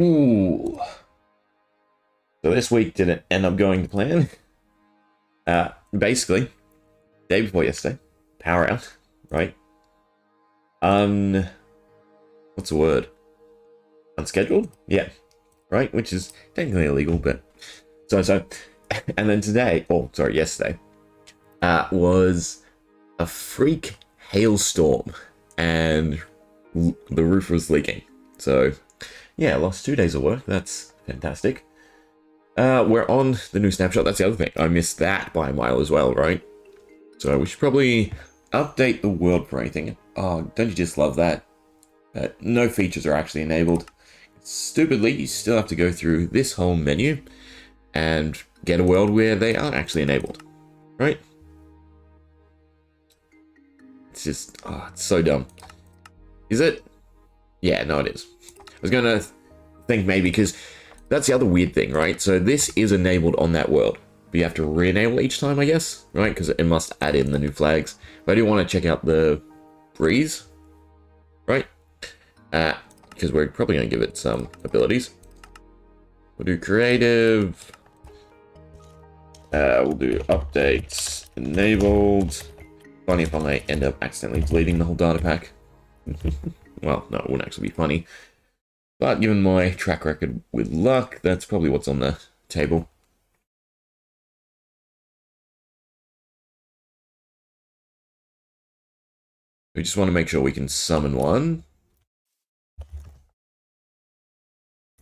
Ooh. So this week didn't end up going to plan. Basically, day before yesterday, power out, right? Un, what's the word? Unscheduled? Yeah, right. Which is technically illegal, but so. And then today, oh sorry, yesterday, was a freak hailstorm, and the roof was leaking. So yeah, lost 2 days of work. That's fantastic. We're on the new snapshot. That's the other thing. I missed that by a mile as well, right? So we should probably update the world for anything. Oh, don't you just love that? No features are actually enabled. Stupidly, you still have to go through this whole menu and get a world where they aren't actually enabled, right? It's just, oh, it's so dumb. Is it? Yeah, no, it is. I was going to think maybe because that's the other weird thing, right? So this is enabled on that world, but you have to re-enable each time, I guess, right? Because it must add in the new flags. But I do want to check out the breeze, right? Because we're probably going to give it some abilities. We'll do creative. We'll do updates enabled. Funny if I end up accidentally deleting the whole data pack. Well, no, it wouldn't actually be funny. But given my track record with luck, that's probably what's on the table. We just want to make sure we can summon one.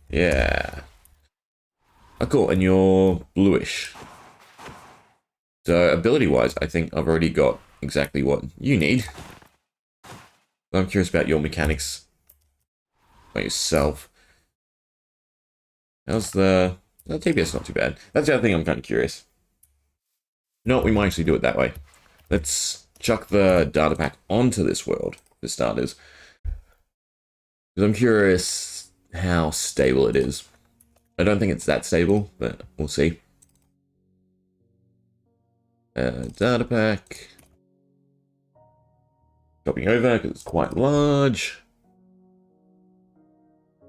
Yeah. Oh, cool, and you're bluish. So, ability-wise, I think I've already got exactly what you need. I'm curious about your mechanics by yourself. How's the TPS? Not too bad. That's the other thing I'm kind of curious. No, we might actually do it that way. Let's chuck the data pack onto this world, for starters. Because I'm curious how stable it is. I don't think it's that stable, but we'll see. Data pack. Copying over because it's quite large.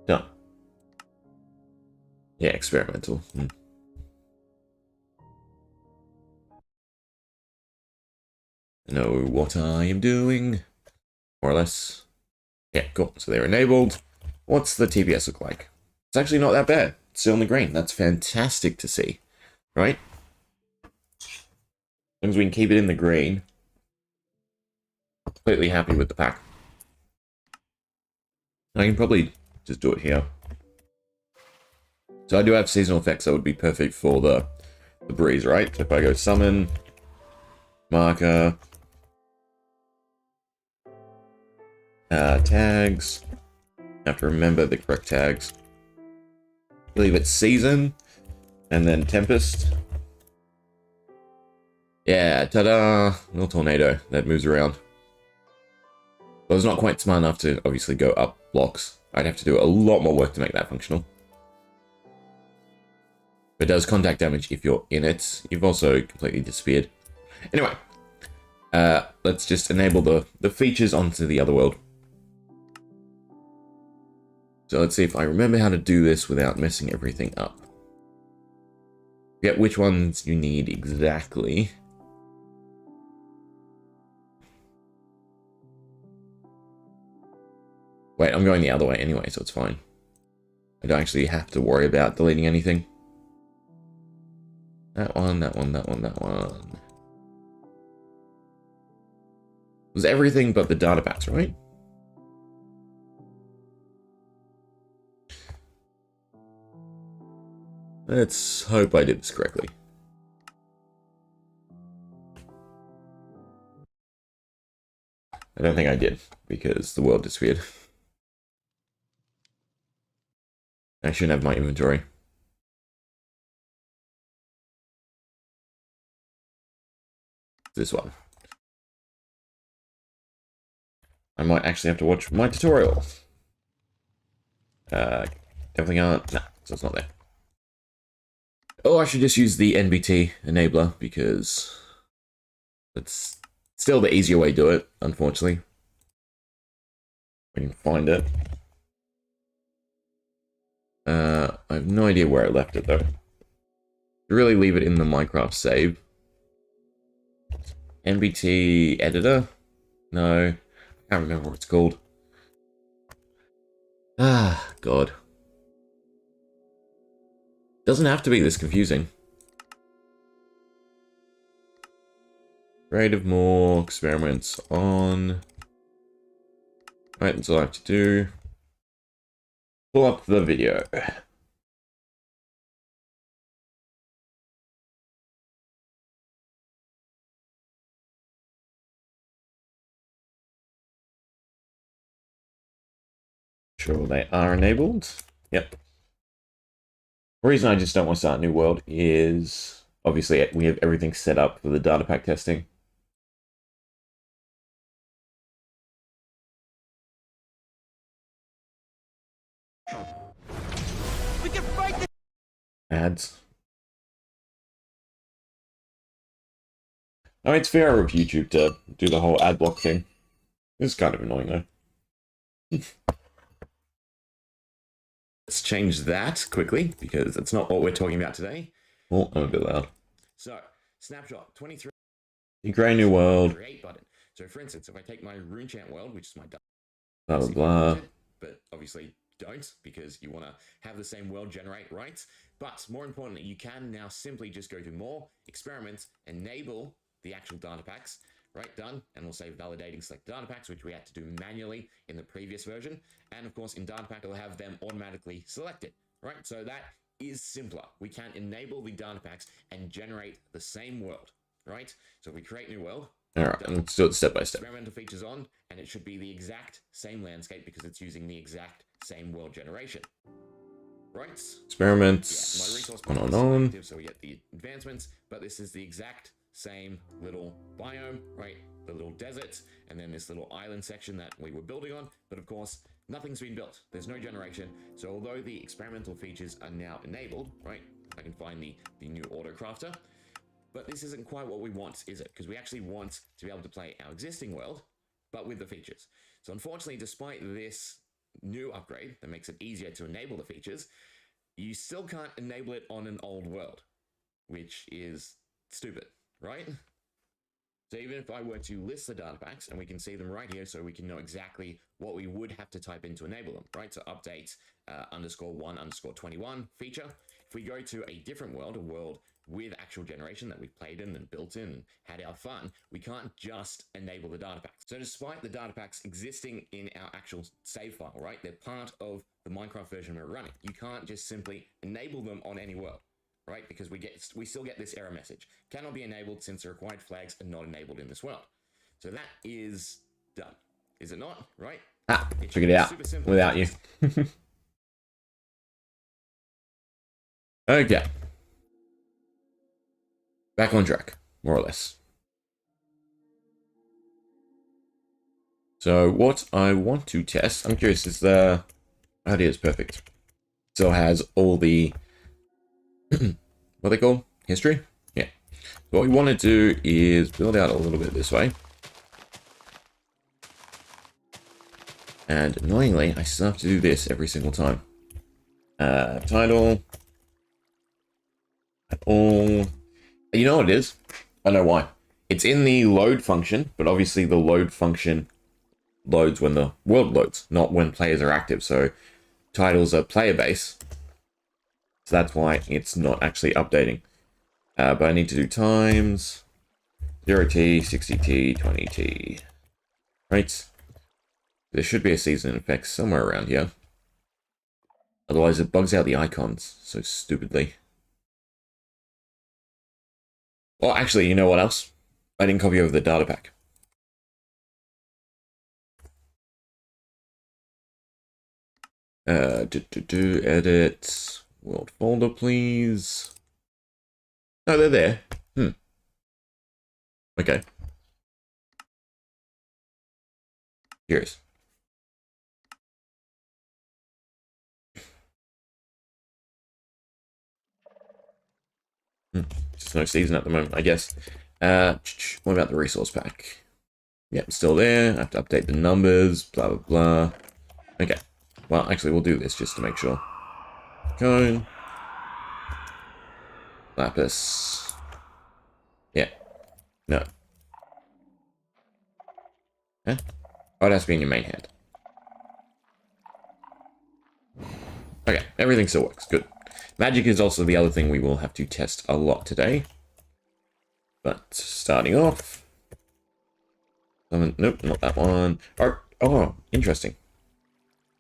Done. Yeah, experimental. I know what I am doing, more or less. Yeah, cool. So they're enabled. What's the TPS look like? It's actually not that bad. It's still in the green. That's fantastic to see, right? As long as we can keep it in the green. Completely happy with the pack. I can probably just do it here. So I do have seasonal effects that would be perfect for the breeze, right? So if I go summon, marker, tags, I have to remember the correct tags. I believe it's season, and then tempest. Yeah, ta-da! Little tornado that moves around. But it's not quite smart enough to obviously go up blocks. I'd have to do a lot more work to make that functional. It does contact damage if you're in it. You've also completely disappeared. Anyway, let's just enable the features onto the other world. So let's see if I remember how to do this without messing everything up. Get which ones you need exactly. Wait, I'm going the other way anyway, so it's fine. I don't actually have to worry about deleting anything. That one, that one, that one, that one. It was everything but the data packs, right? Let's hope I did this correctly. I don't think I did, because the world disappeared. I shouldn't have my inventory. This one. I might actually have to watch my tutorial. Definitely aren't. Nah, so it's not there. Oh, I should just use the NBT enabler because it's still the easier way to do it, unfortunately. We can find it. I have no idea where I left it, though. Really leave it in the Minecraft save. NBT editor? No. I can't remember what it's called. Ah, God. Doesn't have to be this confusing. Creative more experiments on. Right, that's all I have to do. Pull up the video. Sure, they are enabled. Yep. The reason I just don't want to start a new world is obviously we have everything set up for the data pack testing. We can fight this. Ads. I mean, it's fair of YouTube to do the whole ad block thing. It's kind of annoying though. Let's change that quickly, because it's not what we're talking about today. Oh, I'm a bit loud. So, snapshot 23. You create a new world. Create button. So, for instance, if I take my Runechant world, which is my blah blah blah, but obviously don't, because you want to have the same world generate, right? But more importantly, you can now simply just go to more, experiments, enable the actual data packs. Right, done, and we'll say validating select data packs, which we had to do manually in the previous version. And of course, in data pack, it'll have them automatically selected, right? So that is simpler. We can enable the data packs and generate the same world, right? So if we create new world, all right, let's do it step by step. Experimental features on, and it should be the exact same landscape because it's using the exact same world generation. Right? Experiments. Yeah, my resource on. Active, so we get the advancements, but this is the exact same little biome, right? The little desert, and then this little island section that we were building on. But of course, nothing's been built. There's no generation. So although the experimental features are now enabled, right? I can find the new auto crafter. But this isn't quite what we want, is it? Because we actually want to be able to play our existing world, but with the features. So unfortunately, despite this new upgrade that makes it easier to enable the features, you still can't enable it on an old world, which is stupid. Right? So even if I were to list the data packs, and we can see them right here, so we can know exactly what we would have to type in to enable them, right? So update _1_21 feature. If we go to a different world, a world with actual generation that we've played in and built in and had our fun, we can't just enable the data packs. So despite the data packs existing in our actual save file, right? They're part of the Minecraft version we're running. You can't just simply enable them on any world. Right, because we still get this error message. Cannot be enabled since the required flags are not enabled in this world. So that is done. Is it not? Right? Ah, figured it out without you. Okay. Back on track, more or less. So what I want to test, I'm curious, is the idea is perfect. Still has all the what they call history. Yeah. So what we want to do is build out a little bit this way. And annoyingly, I still have to do this every single time. Title. All. You know what it is? I know why. It's in the load function, but obviously the load function loads when the world loads, not when players are active. So titles are player base. So that's why it's not actually updating. But I need to do times 0t, 60t, 20t. Right? There should be a season effect somewhere around here. Otherwise it bugs out the icons so stupidly. Well, actually, you know what else? I didn't copy over the data pack. Edit world folder, please. No, they're there. Okay. Curious. Just no season at the moment, I guess. What about the resource pack? Yep, still there. I have to update the numbers, blah, blah, blah. Okay. Well, actually, we'll do this just to make sure. cone. Lapis. Yeah. No. Huh? Oh, it has to be in your main hand. Okay, everything still works. Good. Magic is also the other thing we will have to test a lot today. But starting off... Nope, not that one. Oh, interesting.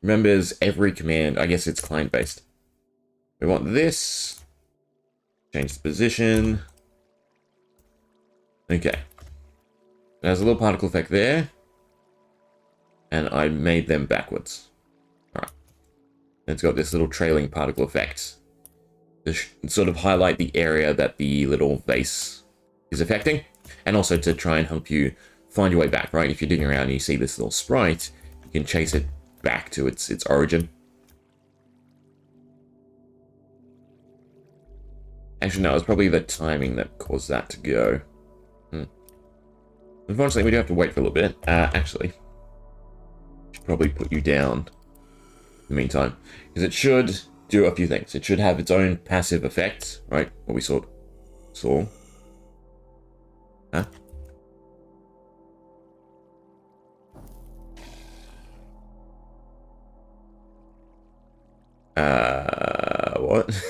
Remembers every command. I guess it's client-based. We want this. Change the position. Okay. There's a little particle effect there. And I made them backwards. Alright. It's got this little trailing particle effect to sort of highlight the area that the little vase is affecting. And also to try and help you find your way back, right? If you're digging around and you see this little sprite, you can chase it back to its origin. Actually, no, it was probably the timing that caused that to go. Unfortunately, we do have to wait for a little bit. Actually, should probably put you down in the meantime, because it should do a few things. It should have its own passive effects, right? What we saw. Huh? What?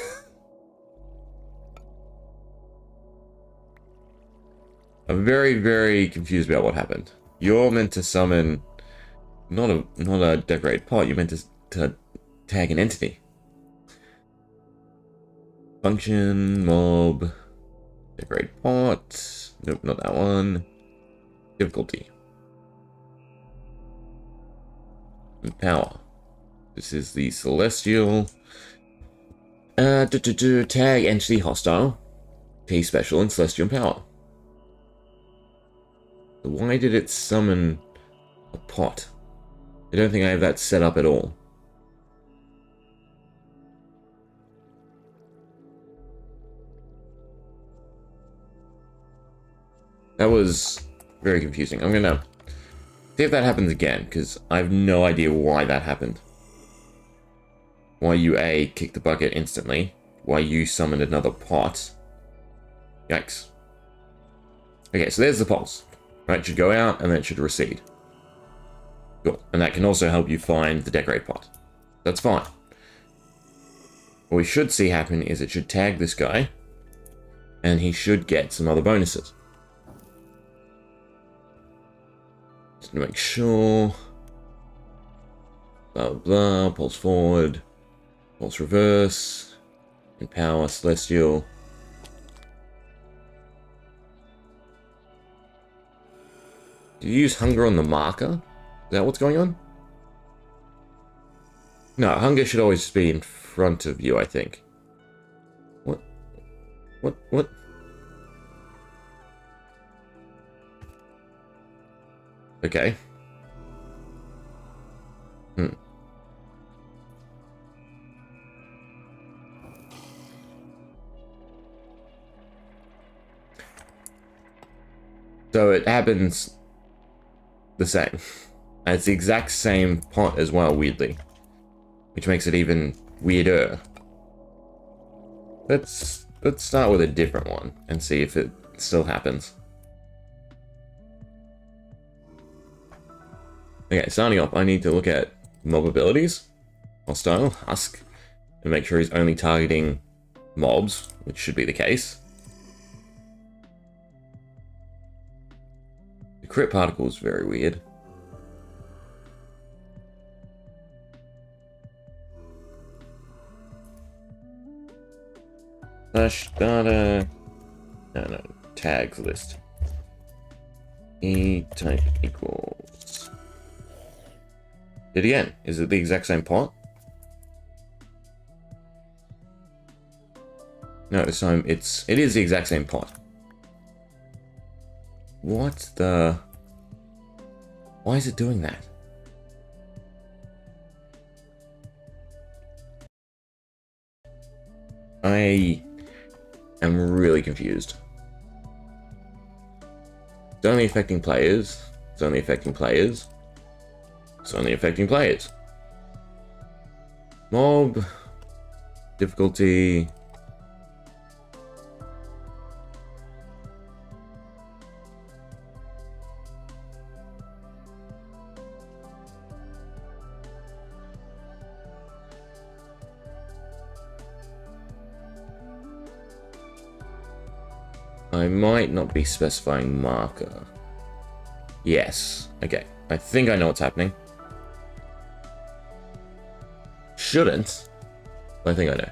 I'm very, very confused about what happened. You're meant to summon not a decorated pot. You're meant to tag an entity. Function, mob, decorate pot. Nope, not that one. Difficulty. And power. This is the celestial. Tag entity hostile. T special and celestial power. Why did it summon a pot? I don't think I have that set up at all. That was very confusing. I'm gonna see if that happens again, because I have no idea why that happened. Why you kicked the bucket instantly. Why you summoned another pot. Yikes. Okay, so there's the pulse. Right, it should go out and then it should recede. Cool. And that can also help you find the decorate pot. That's fine. What we should see happen is it should tag this guy, and he should get some other bonuses. Just to make sure. Blah, blah, blah. Pulse forward. Pulse reverse. Empower celestial. Do you use hunger on the marker? Is that what's going on? No, hunger should always be in front of you, I think. What? What? Okay. So it happens the same. And it's the exact same pot as well, weirdly. Which makes it even weirder. Let's start with a different one and see if it still happens. Okay, starting off, I need to look at mob abilities. Hostile, husk, and make sure he's only targeting mobs, which should be the case. The crit particle is very weird. Slash data. No, tags list. E type equals. It again. Is it the exact same pot? No, this time it is the exact same pot. What the? Why is it doing that? I am really confused. It's only affecting players. It's only affecting players. It's only affecting players. Mob difficulty. I might not be specifying marker. Yes. Okay. I think I know what's happening. Shouldn't. But I think I know.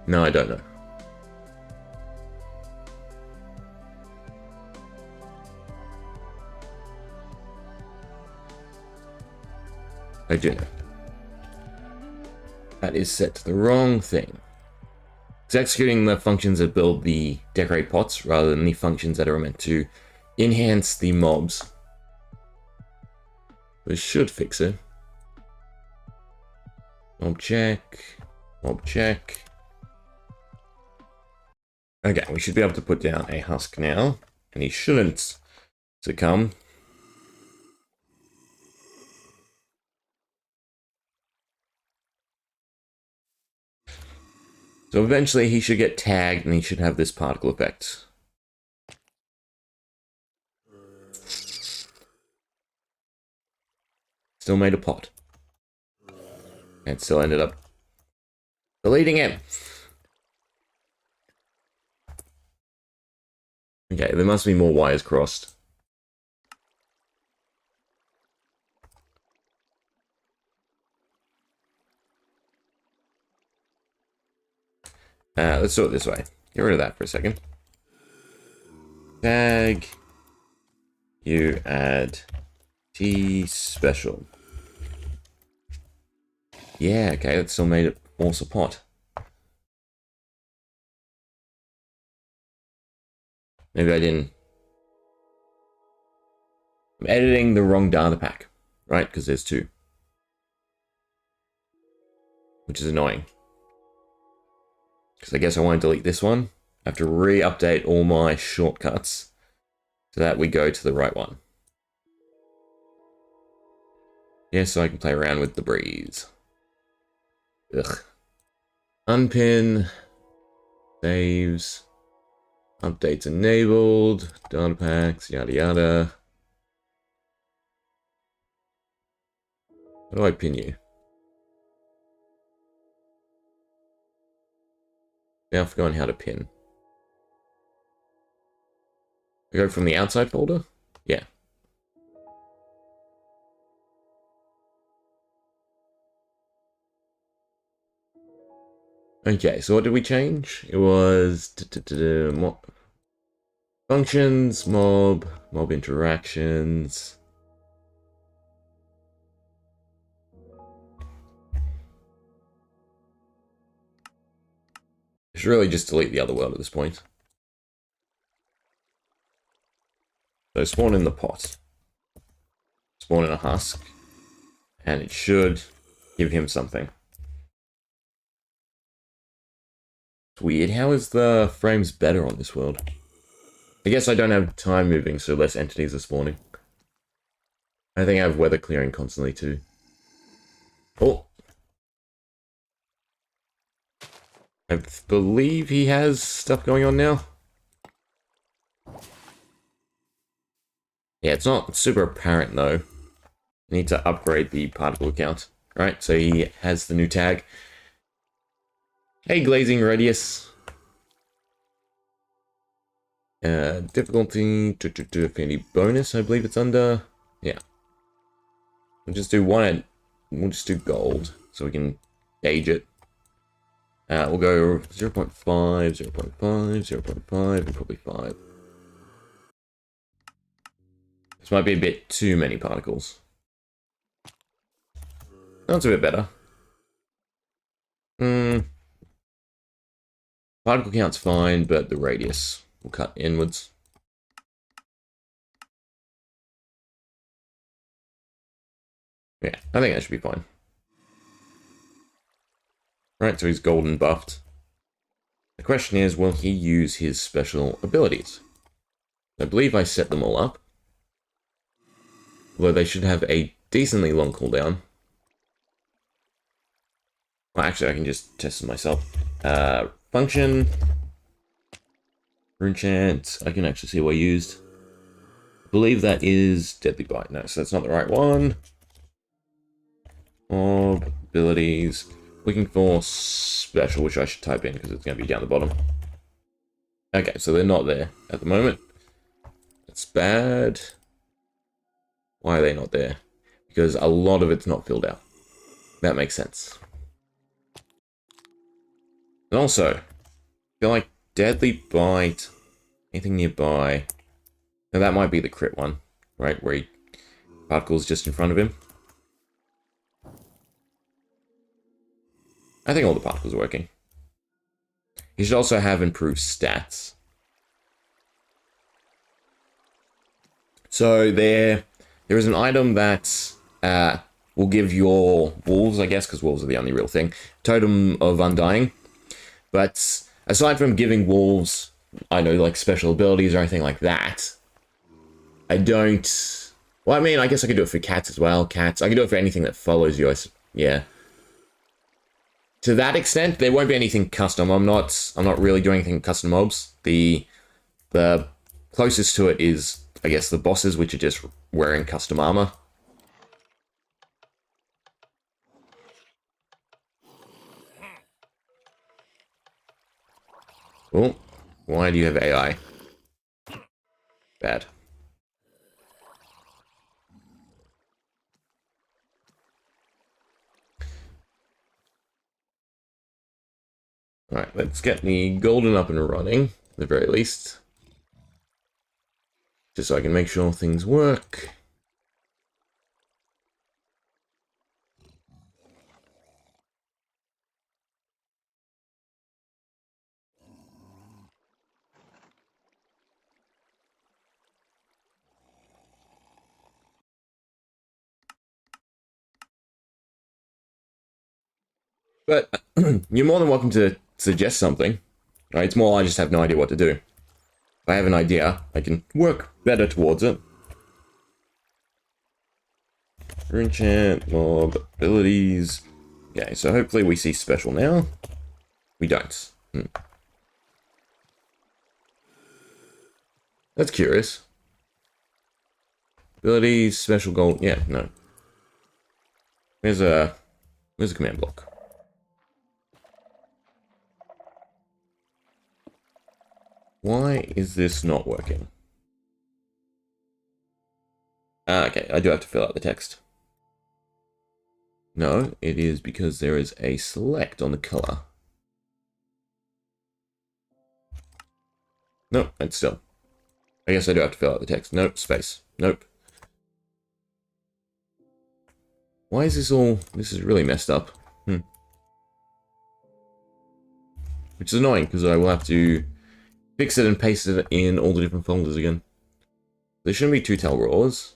No, I don't know. I do know. That is set to the wrong thing. It's executing the functions that build the decorate pots rather than the functions that are meant to enhance the mobs. This should fix it. Mob check. Mob check. Okay, we should be able to put down a husk now. And he shouldn't succumb. So eventually he should get tagged and he should have this particle effect. Still made a pot. And still ended up deleting it. Okay, there must be more wires crossed. Let's do it this way. Get rid of that for a second. Tag. You add T special. Yeah, okay, that still made it force a pot. Maybe I didn't. I'm editing the wrong data pack, right? Because there's two. Which is annoying. Because I guess I want to delete this one. I have to re-update all my shortcuts so that we go to the right one. Yeah, so I can play around with the breeze. Ugh. Unpin. Saves. Updates enabled. Data packs, yada yada. How do I pin you? Now I've forgotten how to pin. I go from the outside folder? Yeah. Okay, so what did we change? It was functions, mob interactions. I should really just delete the other world at this point. So spawn in the pot. Spawn in a husk. And it should give him something. It's weird. How is the frames better on this world? I guess I don't have time moving, so less entities are spawning. I think I have weather clearing constantly too. Oh. I believe he has stuff going on now. Yeah, it's not super apparent though. I need to upgrade the particle count. Right, so he has the new tag. Hey, glazing radius. Difficulty to affinity bonus, I believe it's under. Yeah. We'll just do one. We'll just do gold so we can gauge it. We'll go 0.5, 0.5, 0.5, and probably 5. This might be a bit too many particles. That's a bit better. Particle count's fine, but the radius will cut inwards. Yeah, I think that should be fine. Right, so he's golden buffed. The question is, will he use his special abilities? I believe I set them all up. Although they should have a decently long cooldown. Well, actually, I can just test it myself. Function. Runechant. I can actually see what I used. I believe that is Deadly Bite. No, so that's not the right one. Orb, abilities. Looking for special, which I should type in because it's going to be down the bottom. Okay, so they're not there at the moment. That's bad. Why are they not there? Because a lot of it's not filled out. That makes sense. And also, I feel like Deadly Bite, anything nearby. Now that might be the crit one, right? Where particles just in front of him. I think all the particles are working. He should also have improved stats. So there is an item that will give your wolves, I guess, because wolves are the only real thing, Totem of Undying. But aside from giving wolves, I know, like special abilities or anything like that, I don't. Well, I mean, I guess I could do it for cats as well. Cats. I can do it for anything that follows you. Yeah. To that extent, there won't be anything custom. I'm not really doing anything custom mobs. The closest to it is, I guess, the bosses, which are just wearing custom armor. Oh, why do you have AI? Bad. Alright, let's get the golden up and running, at the very least. Just so I can make sure things work. But you're more than welcome to suggest something. Right? It's more I just have no idea what to do. If I have an idea, I can work better towards it. Runechant, mob, abilities. Okay, so hopefully we see special now. We don't. That's curious. Abilities, special gold. Yeah, no. Where's a command block? Why is this not working? Okay, I do have to fill out the text. No, it is because there is a select on the color. Nope, it's still. I guess I do have to fill out the text. Nope, space. Nope. Why is this all... This is really messed up. Which is annoying, because I will have to fix it and paste it in all the different folders again. There shouldn't be two tell roars.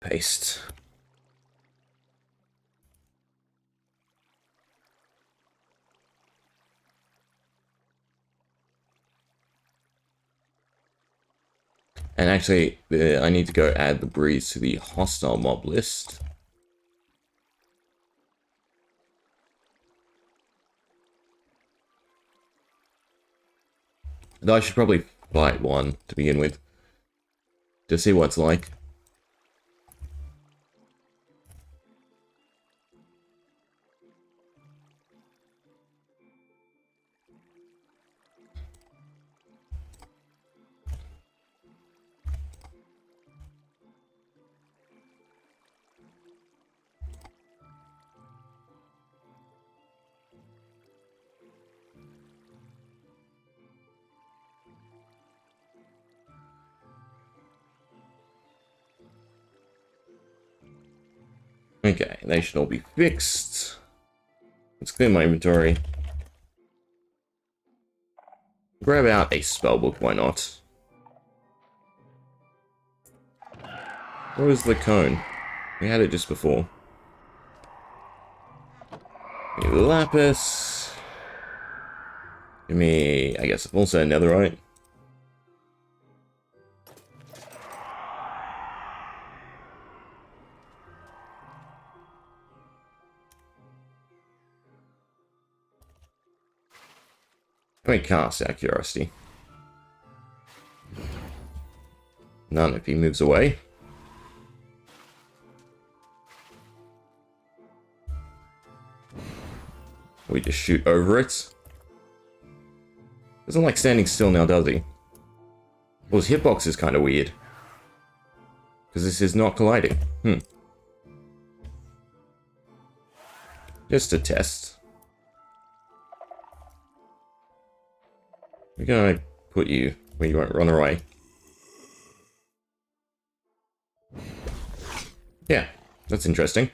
Paste. And actually, I need to go add the breeze to the hostile mob list. Though I should probably fight one to begin with, to see what it's like. Okay, they should all be fixed. Let's clear my inventory. Grab out a spellbook, why not? What was the cone? We had it just before. Give me lapis. Give me, I guess, also netherite. Can we cast out of curiosity? None if he moves away. We just shoot over it. Doesn't like standing still now, does he? Well, his hitbox is kind of weird. Because this is not colliding. Just a test. We're gonna put you where you won't run away. Yeah, that's interesting.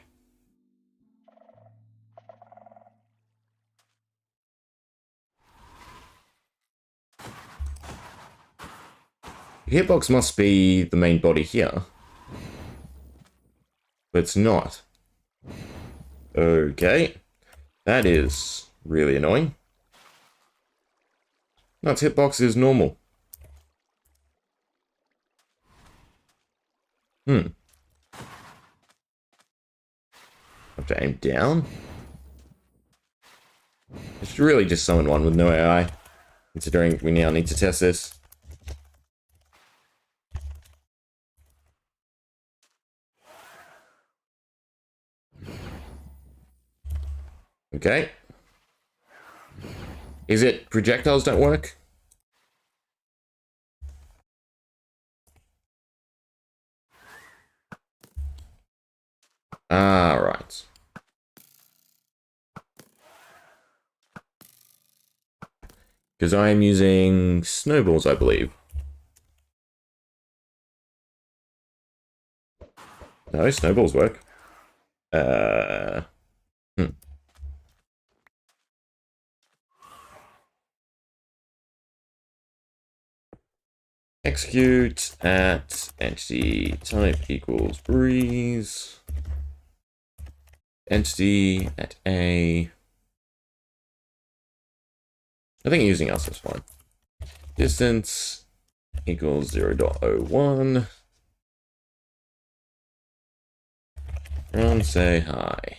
The hitbox must be the main body here. But it's not. Okay. That is really annoying. No, its hitbox is normal. Have to aim down. I should really just summon one with no AI, considering we now need to test this. Okay. Is it projectiles don't work? Ah, right. Because I am using snowballs, I believe. No, snowballs work. Execute at entity type equals breeze. Entity at A. I think using us is fine. Distance equals 0.01. And say hi.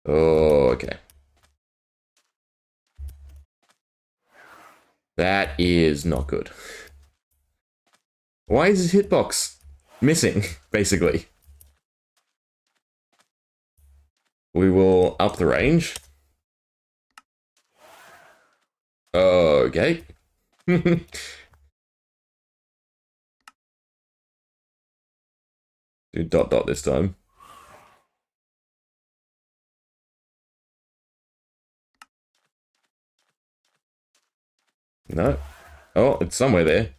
Oh, okay. That is not good. Why is his hitbox missing, basically? We will up the range. Okay. Do dot dot this time. No. Oh, it's somewhere there.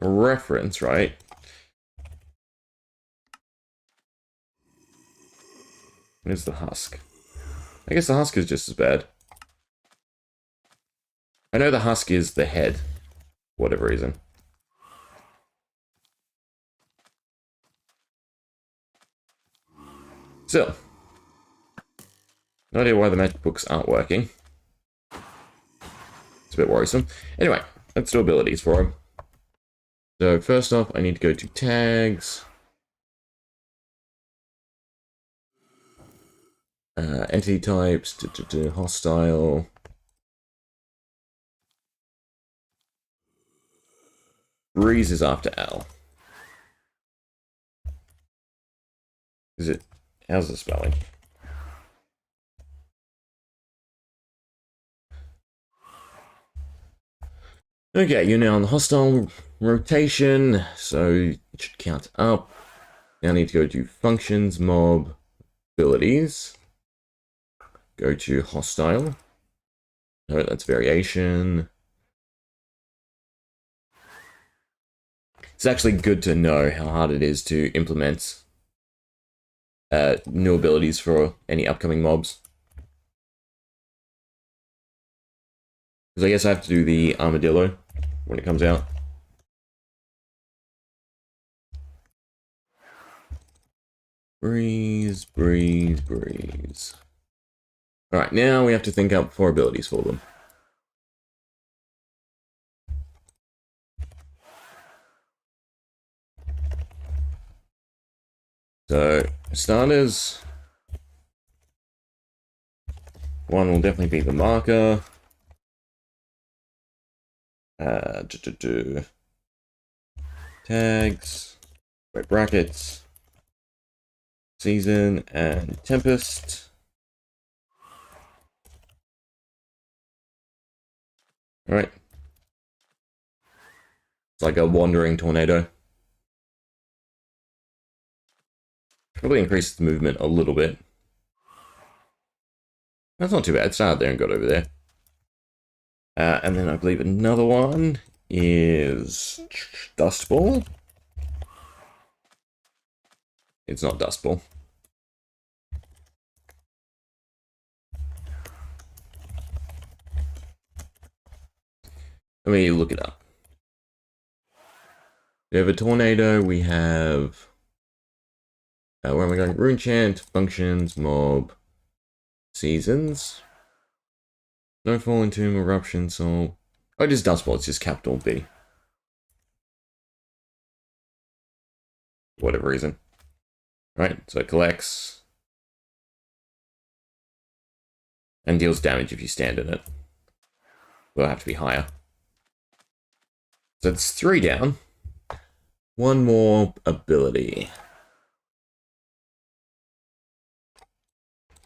Reference, right? Where's the husk? I guess the husk is just as bad. I know the husk is the head, for whatever reason. Still, no idea why the magic books aren't working. It's a bit worrisome. Anyway, let's do abilities for him. So first off, I need to go to tags. Entity types, hostile. Breeze is after L. Is it? How's the spelling? Okay, you're now on the hostile rotation, so it should count up. Now I need to go to functions, mob, abilities. Go to hostile. No, that's variation. It's actually good to know how hard it is to implement new abilities for any upcoming mobs. Because I guess I have to do the armadillo when it comes out. Breeze, breeze, breeze. Alright, now we have to think up 4 abilities for them. So, starters. One will definitely be the marker. Tags. Red brackets. Season and Tempest. Alright. It's like a wandering tornado. Probably increases the movement a little bit. That's not too bad. Started there and got over there. And then I believe another one is Dust Ball. It's not Dust Ball. Let me look it up. We have a tornado. We have... where am I going? Runechant, functions, mob, seasons. Snowfall, Entomb, Eruption, Soul. Oh, it is Dust Ball. It's just capital B. For whatever reason. Right, so it collects. And deals damage if you stand in it. Will have to be higher. So it's 3 down. One more ability.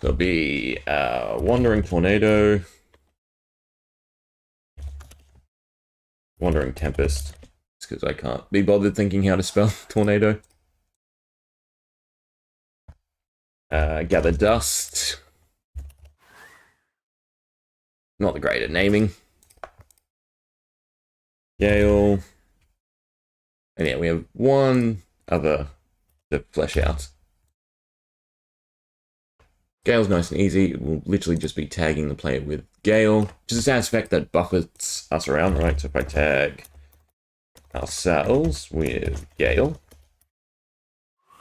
So it'll be Wandering Tornado. Wandering Tempest. It's because I can't be bothered thinking how to spell tornado. Gather Dust. Not the great at naming. Gale. And yeah, we have one other to flesh out. Gale's nice and easy. It will literally just be tagging the player with Gale, which is a status effect that buffets us around, right? So if I tag ourselves with Gale,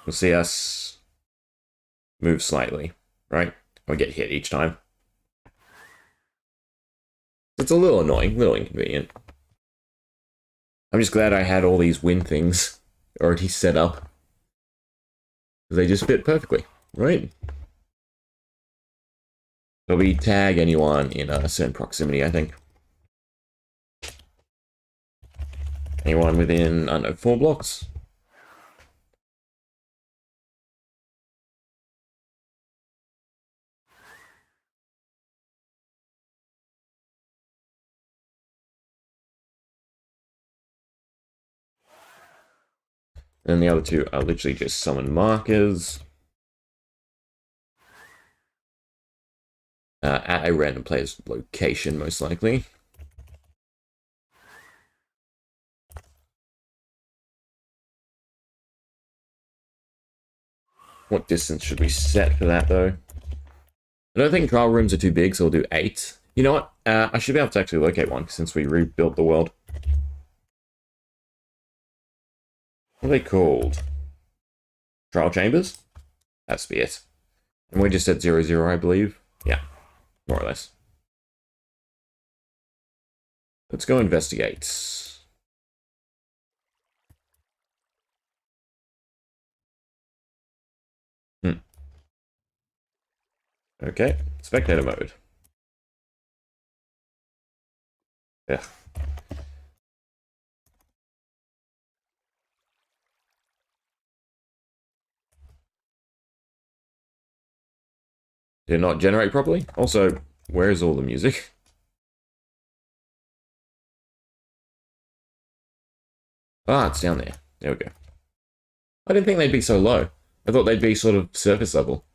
you'll see us move slightly, right? Or get hit each time. It's a little annoying, a little inconvenient. I'm just glad I had all these win things already set up. They just fit perfectly, right? So we tag anyone in a certain proximity, I think. Anyone within, I don't know, 4 blocks? And the other 2 are literally just summon markers. At a random player's location, most likely. What distance should we set for that, though? I don't think trial rooms are too big, so we'll do 8. You know what? I should be able to actually locate one since we rebuilt the world. What are they called? Trial chambers? That's be it. And we're just at 0, I believe. Yeah, more or less. Let's go investigate. Okay, spectator mode. Yeah. Did it not generate properly? Also, where is all the music? Ah, it's down there. There we go. I didn't think they'd be so low. I thought they'd be sort of surface level.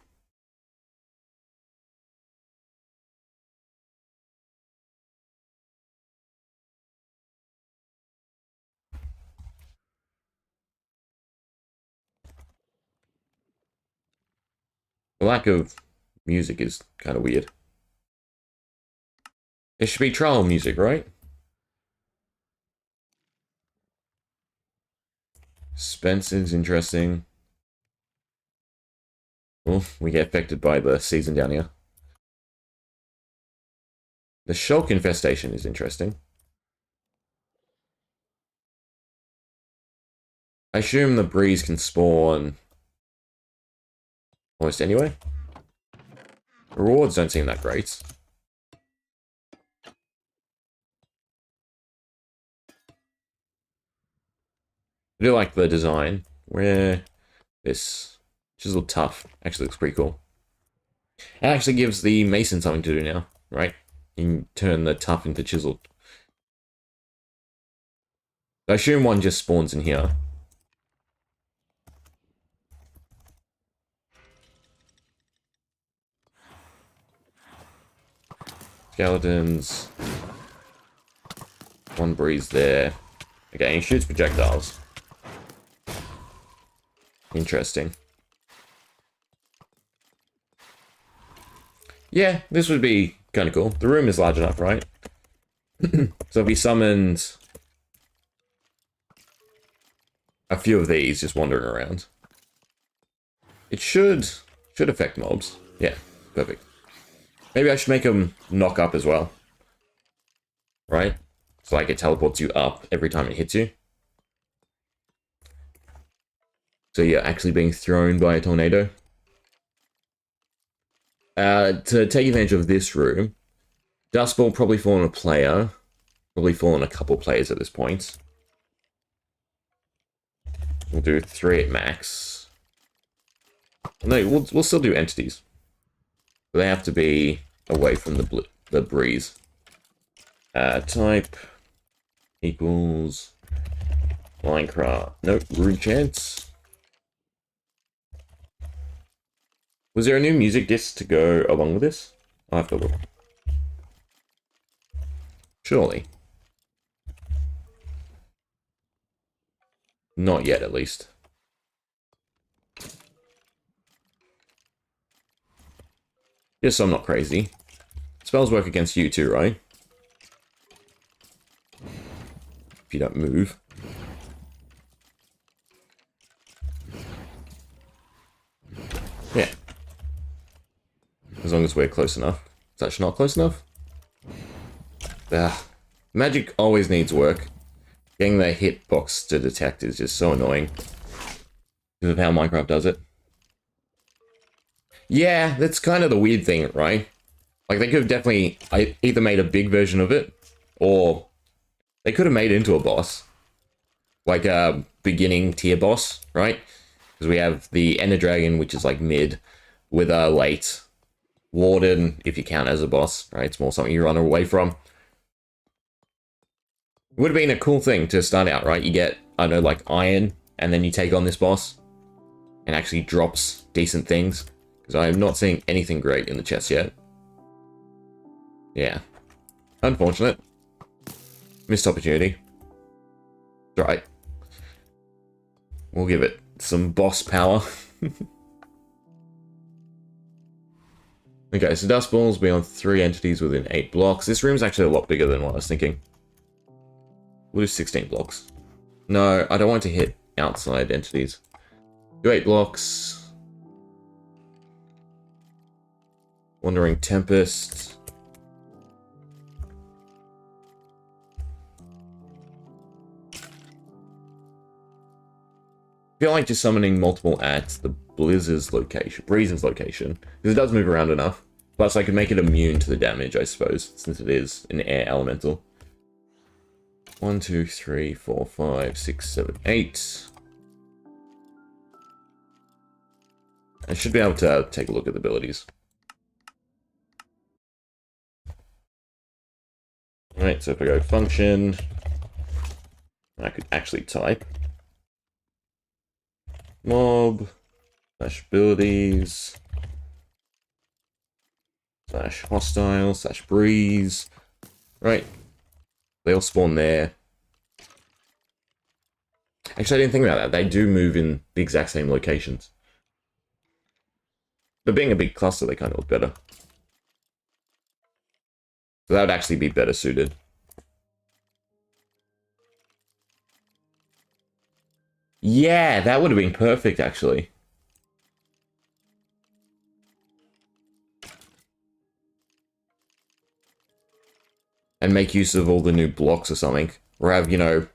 The lack of music is kind of weird. There should be trial music, right? Spencer's interesting. Oh, we get affected by the season down here. The shulk infestation is interesting. I assume the breeze can spawn almost anywhere. Rewards don't seem that great. I do like the design. Where this chisel tough actually looks pretty cool. It actually gives the mason something to do now, right? You can turn the tough into chiseled. I assume one just spawns in here. Skeletons. One breeze there. Okay, he shoots projectiles. Interesting. Yeah, this would be kind of cool. The room is large enough, right? So if he summoned a few of these just wandering around, it should affect mobs. Yeah, perfect. Maybe I should make them knock up as well. Right? So like it teleports you up every time it hits you. So you're actually being thrown by a tornado. To take advantage of this room, Dust Ball probably fall on a player. Probably fall on a couple players at this point. We'll do 3 at max. No, we'll still do entities. But they have to be away from the breeze. Type equals Minecraft. Nope, Runechant. Was there a new music disc to go along with this? I'll have to look. Surely. Not yet, at least. Just so I'm not crazy. Spells work against you too, right? If you don't move. Yeah. As long as we're close enough. Is that not close enough? Magic always needs work. Getting the hitbox to detect is just so annoying. Because of how Minecraft does it. Yeah, that's kind of the weird thing, right? Like, they could have definitely either made a big version of it, or they could have made it into a boss. Like a beginning tier boss, right? Because we have the Ender Dragon, which is like mid, with a late Warden, if you count as a boss, right? It's more something you run away from. It would have been a cool thing to start out, right? You get, I don't know, like iron, and then you take on this boss, and actually drops decent things. Because I am not seeing anything great in the chest yet. Yeah. Unfortunate. Missed opportunity. It's alright. We'll give it some boss power. Okay, so dust balls beyond 3 entities within 8 blocks. This room's actually a lot bigger than what I was thinking. We'll do 16 blocks. No, I don't want to hit outside entities. Do 8 blocks. Wandering Tempest. I feel like just summoning multiple at the Breeze's location, because it does move around enough. Plus, I could make it immune to the damage, I suppose, since it is an air elemental. 1, 2, 3, 4, 5, 6, 7, 8. I should be able to take a look at the abilities. Alright, so if I go function, I could actually type mob / abilities / hostile / breeze. Right. They all spawn there. Actually, I didn't think about that. They do move in the exact same locations. But being a big cluster, they kind of look better. So that would actually be better suited. Yeah, that would have been perfect, actually. And make use of all the new blocks or something. Or have, you know,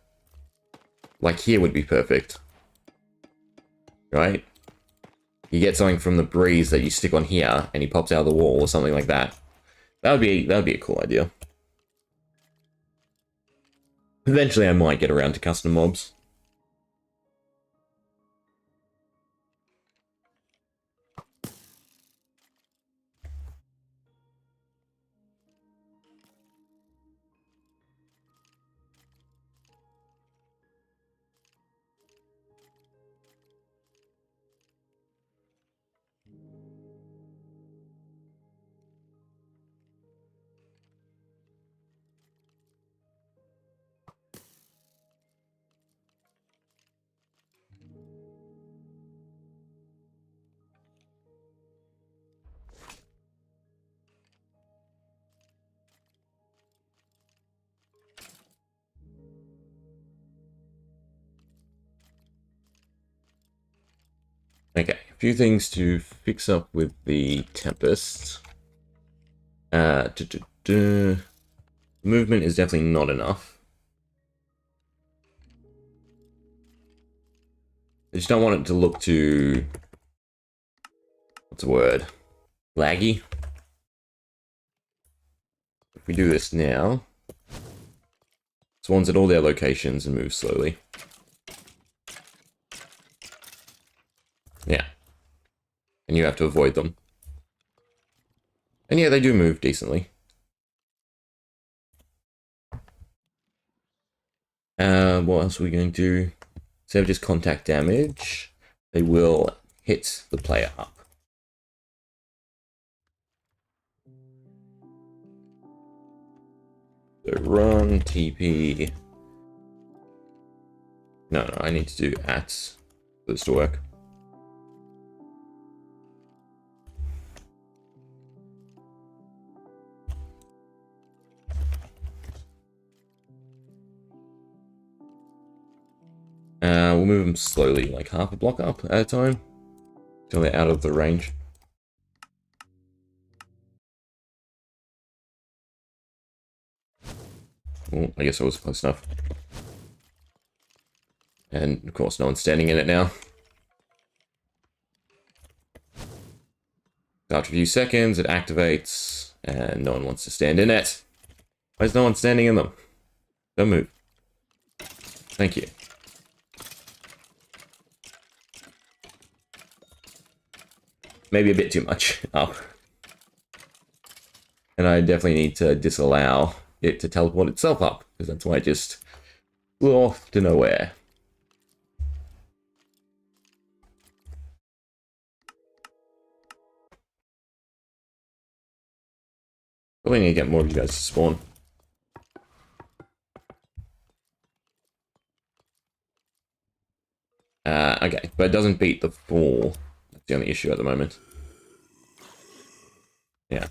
like here would be perfect. Right? You get something from the breeze that you stick on here, and he pops out of the wall or something like that. That would be a cool idea. Eventually I might get around to custom mobs. Okay, a few things to fix up with the Tempest. Movement is definitely not enough. I just don't want it to look too... what's the word? Laggy. If we do this now... spawns at all their locations and moves slowly. Yeah. And you have to avoid them. And yeah, they do move decently. What else are we going to do? Instead of just contact damage, they will hit the player up. So run, TP. No, I need to do at for this to work. We'll move them slowly, like half a block up at a time, until they're out of the range. Well, I guess I was close enough. And, of course, no one's standing in it now. After a few seconds, it activates, and no one wants to stand in it. Why is no one standing in them? Don't move. Thank you. Maybe a bit too much up. And I definitely need to disallow it to teleport itself up, because that's why I just flew off to nowhere. Probably need to get more of you guys to spawn. Okay, but it doesn't beat the 4. That's the only issue at the moment. Yeah.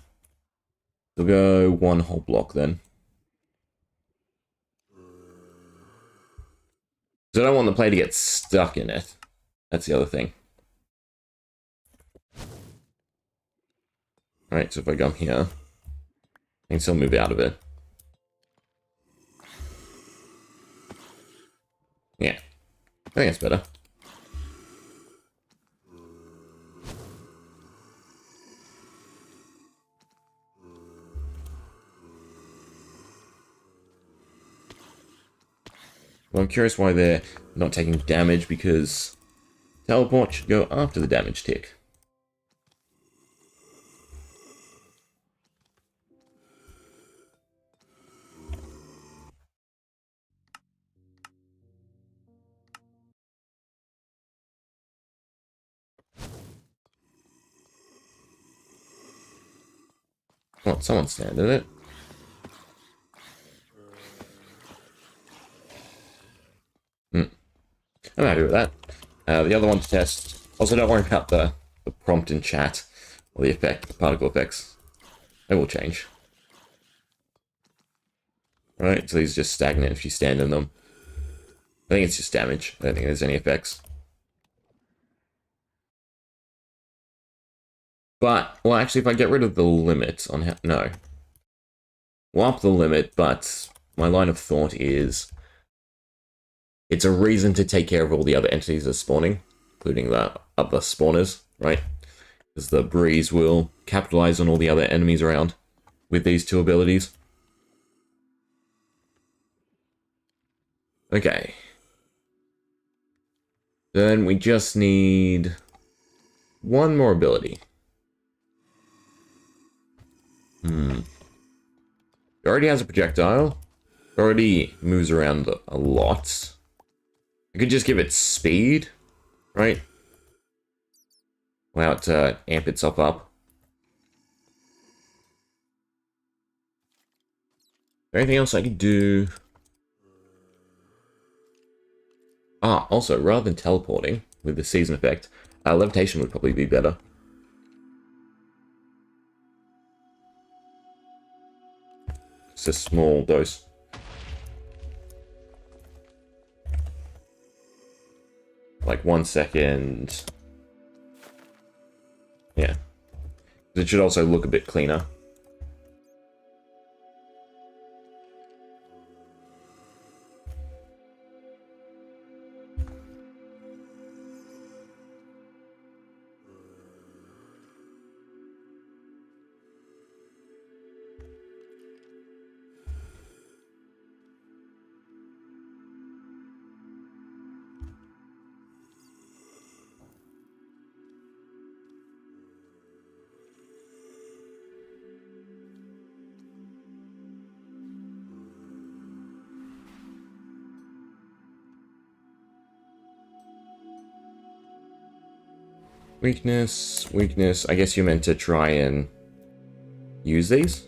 We'll go one whole block then. So I don't want the player to get stuck in it. That's the other thing. Alright, so if I come here, I can still move out of it. Yeah. I think that's better. Well, I'm curious why they're not taking damage, because teleport should go after the damage tick. Well, someone's standing it. I'm happy with that. The other one to test. Also, don't worry about the prompt in chat or the particle effects. They will change. Right, so these are just stagnant if you stand in them. I think it's just damage. I don't think there's any effects. But, well, actually, if I get rid of the limit on how... No. We'll up the limit, but my line of thought is... It's a reason to take care of all the other entities that are spawning, including the other spawners, right? Because the breeze will capitalize on all the other enemies around with these two abilities. Okay. Then we just need one more ability. It already has a projectile. It already moves around a lot. I could just give it speed, right? Allow it to amp itself up. Is there anything else I could do? Ah, also, rather than teleporting with the season effect, levitation would probably be better. It's a small dose. Like 1 second. Yeah. It should also look a bit cleaner. Weakness, weakness. I guess you meant to try and use these?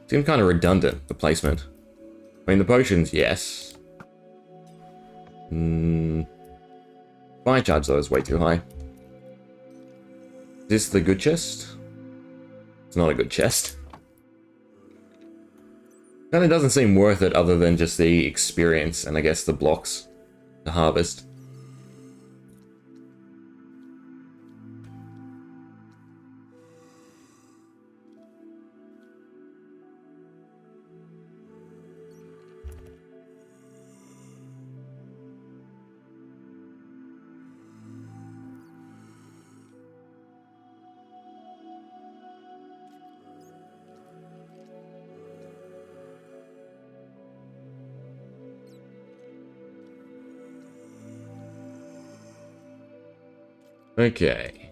Seems kind of redundant, the placement. I mean, the potions, yes. Fire charge, though, is way too high. Is this the good chest? It's not a good chest. Kind of doesn't seem worth it other than just the experience and I guess the blocks to harvest. Okay.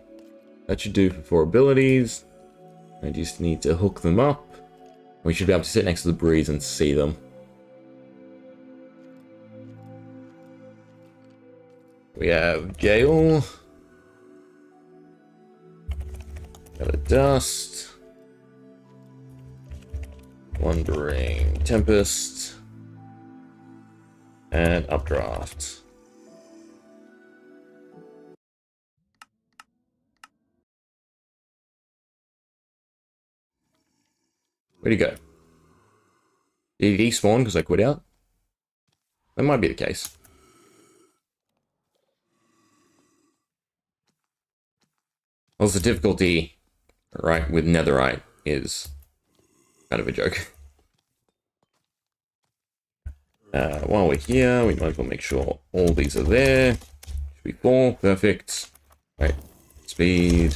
That should do for 4 abilities. I just need to hook them up. We should be able to sit next to the breeze and see them. We have Gale. Got a Dust. Wandering Tempest. And Updraft. Where'd he go? Did he despawn because I quit out? That might be the case. Also, the difficulty, right, with netherite is kind of a joke. While we're here, we might as well make sure all these are there. Should be 4, perfect. Right, speed.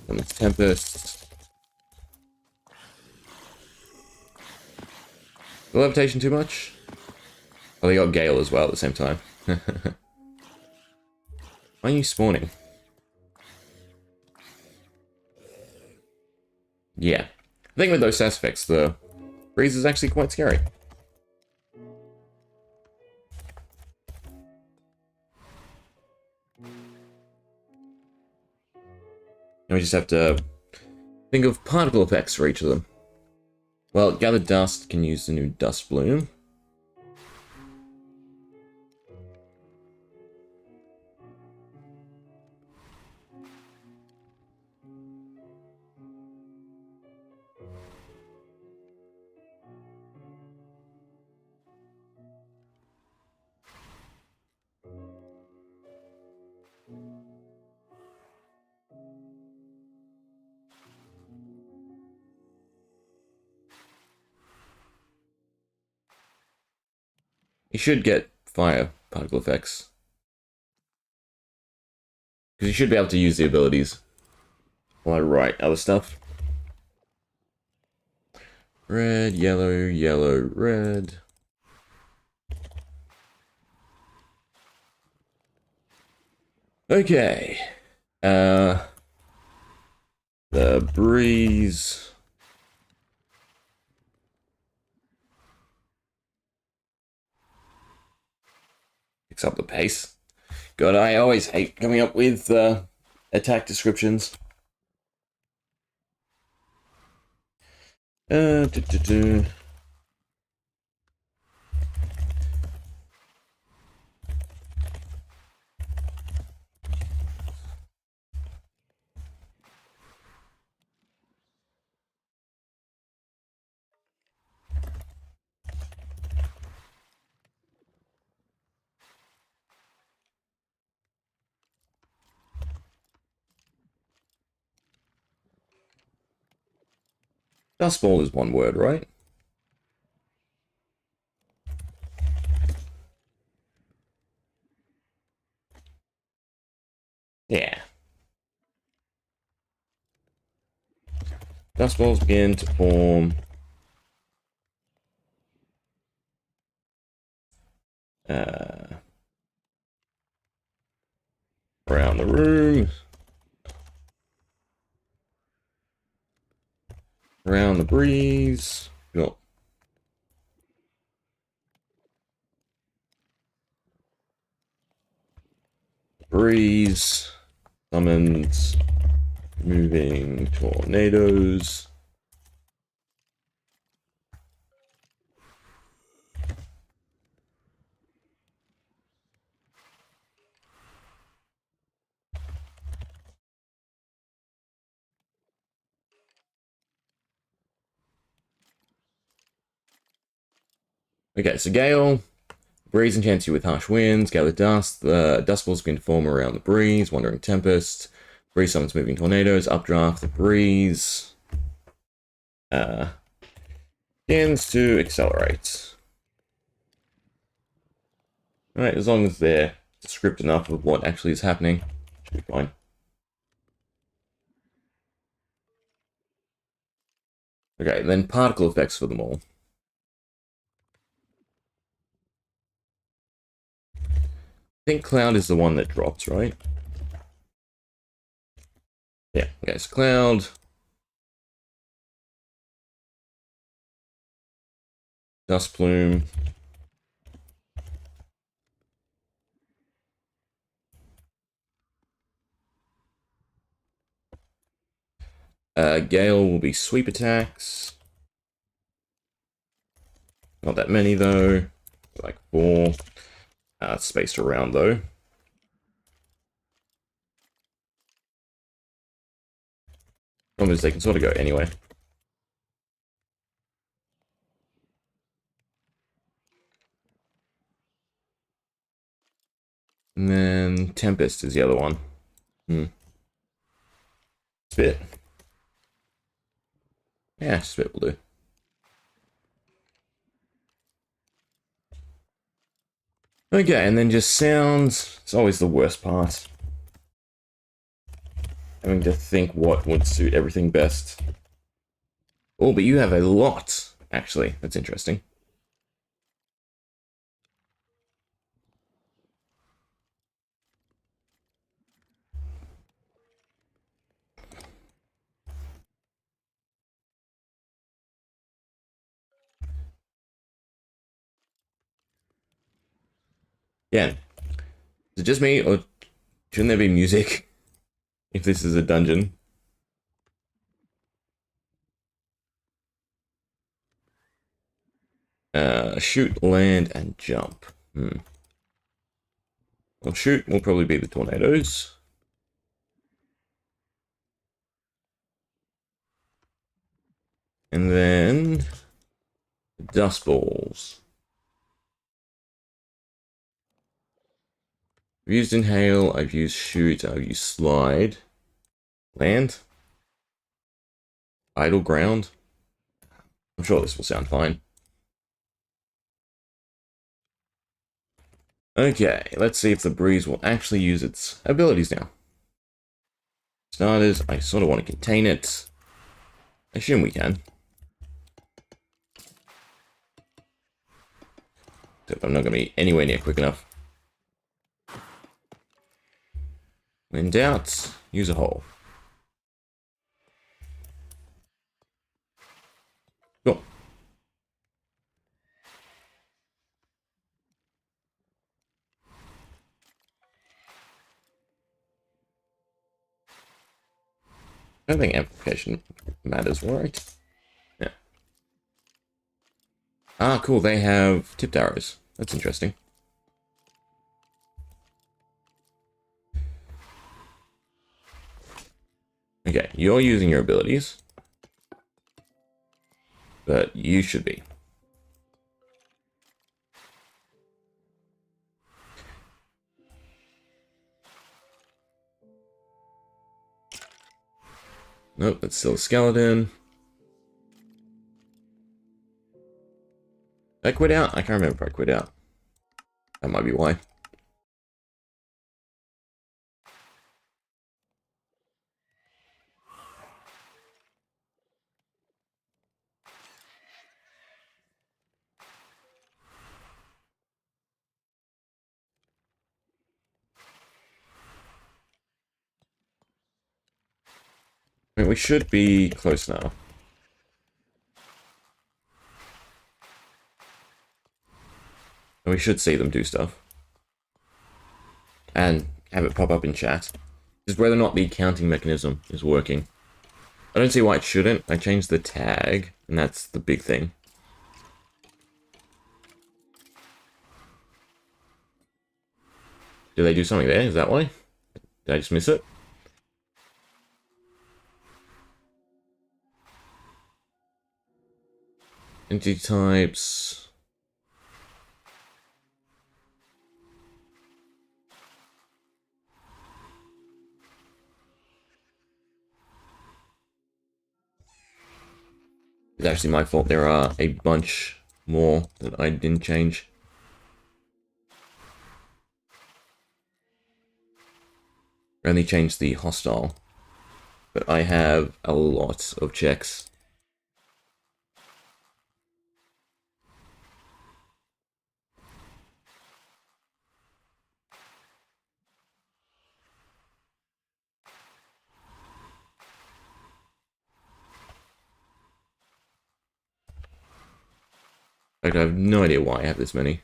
And it's tempest. The levitation too much? Oh, they got Gale as well at the same time. Why are you spawning? Yeah. I think with those stats effects, the breeze is actually quite scary. And we just have to think of particle effects for each of them. Well, Gather Dust can use the new Dust Bloom. You should get fire particle effects. Because you should be able to use the abilities while I write other stuff. Red, yellow, yellow, red. Okay. The breeze. Picks up the pace. God, I always hate coming up with attack descriptions. Do, do, do. Dust Ball is one word, right? Yeah. Dust balls begin to form. Around the room. Around the breeze. No. Breeze. Summons. Moving tornadoes. Okay, so Gale. Breeze enchants you with harsh winds. Gather dust. Dust balls begin to form around the breeze. Wandering tempest. Breeze summons moving tornadoes. Updraft the breeze. Begins to accelerate. Alright, as long as they're descriptive enough of what actually is happening, should be fine. Okay, then particle effects for them all. I think Cloud is the one that drops, right? Yeah, okay, so Cloud. Dust Plume. Gale will be sweep attacks. Not that many though. Like 4. Spaced around though. Problem is they can sort of go anyway. And then Tempest is the other one. Spit. Yeah, Spit will do. Okay, and then just sounds. It's always the worst part. Having to think what would suit everything best. Oh, but you have a lot, actually. That's interesting. Yeah. Is it just me, or shouldn't there be music if this is a dungeon? Shoot, land, and jump. Well, shoot will probably be the tornadoes. And then dust balls. I've used inhale, I've used shoot, I've used slide. Land. Idle ground. I'm sure this will sound fine. Okay, let's see if the breeze will actually use its abilities now. Starters, I sort of want to contain it. I assume we can. Except I'm not going to be anywhere near quick enough. When in doubt, use a hole. Cool. I don't think amplification matters, right? Yeah. Ah, cool. They have tipped arrows. That's interesting. Okay, you're using your abilities. But you should be. Nope, that's still a skeleton. Did I quit out? I can't remember if I quit out. That might be why. I mean, we should be close now. And we should see them do stuff. And have it pop up in chat. Just whether or not the counting mechanism is working. I don't see why it shouldn't. I changed the tag, and that's the big thing. Do they do something there? Is that why? Did I just miss it? Entity types. It's actually my fault. There are a bunch more that I didn't change. I only changed the hostile. But I have a lot of checks. In fact, I have no idea why I have this many.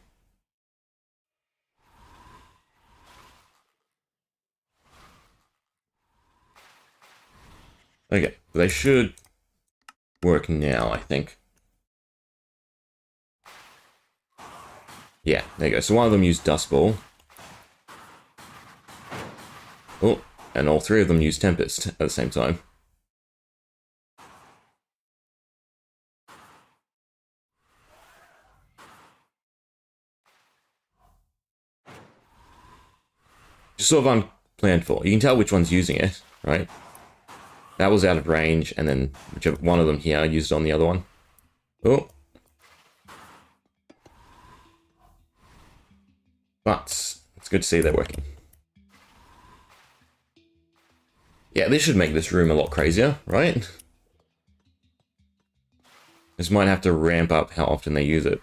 Okay, they should work now, I think. Yeah, there you go. So one of them used Dust Ball. Oh, and all three of them used Tempest at the same time. Just sort of unplanned for. You can tell which one's using it, right? That was out of range, and then whichever one of them here used it on the other one. Oh. But it's good to see they're working. Yeah, this should make this room a lot crazier, right? This might have to ramp up how often they use it.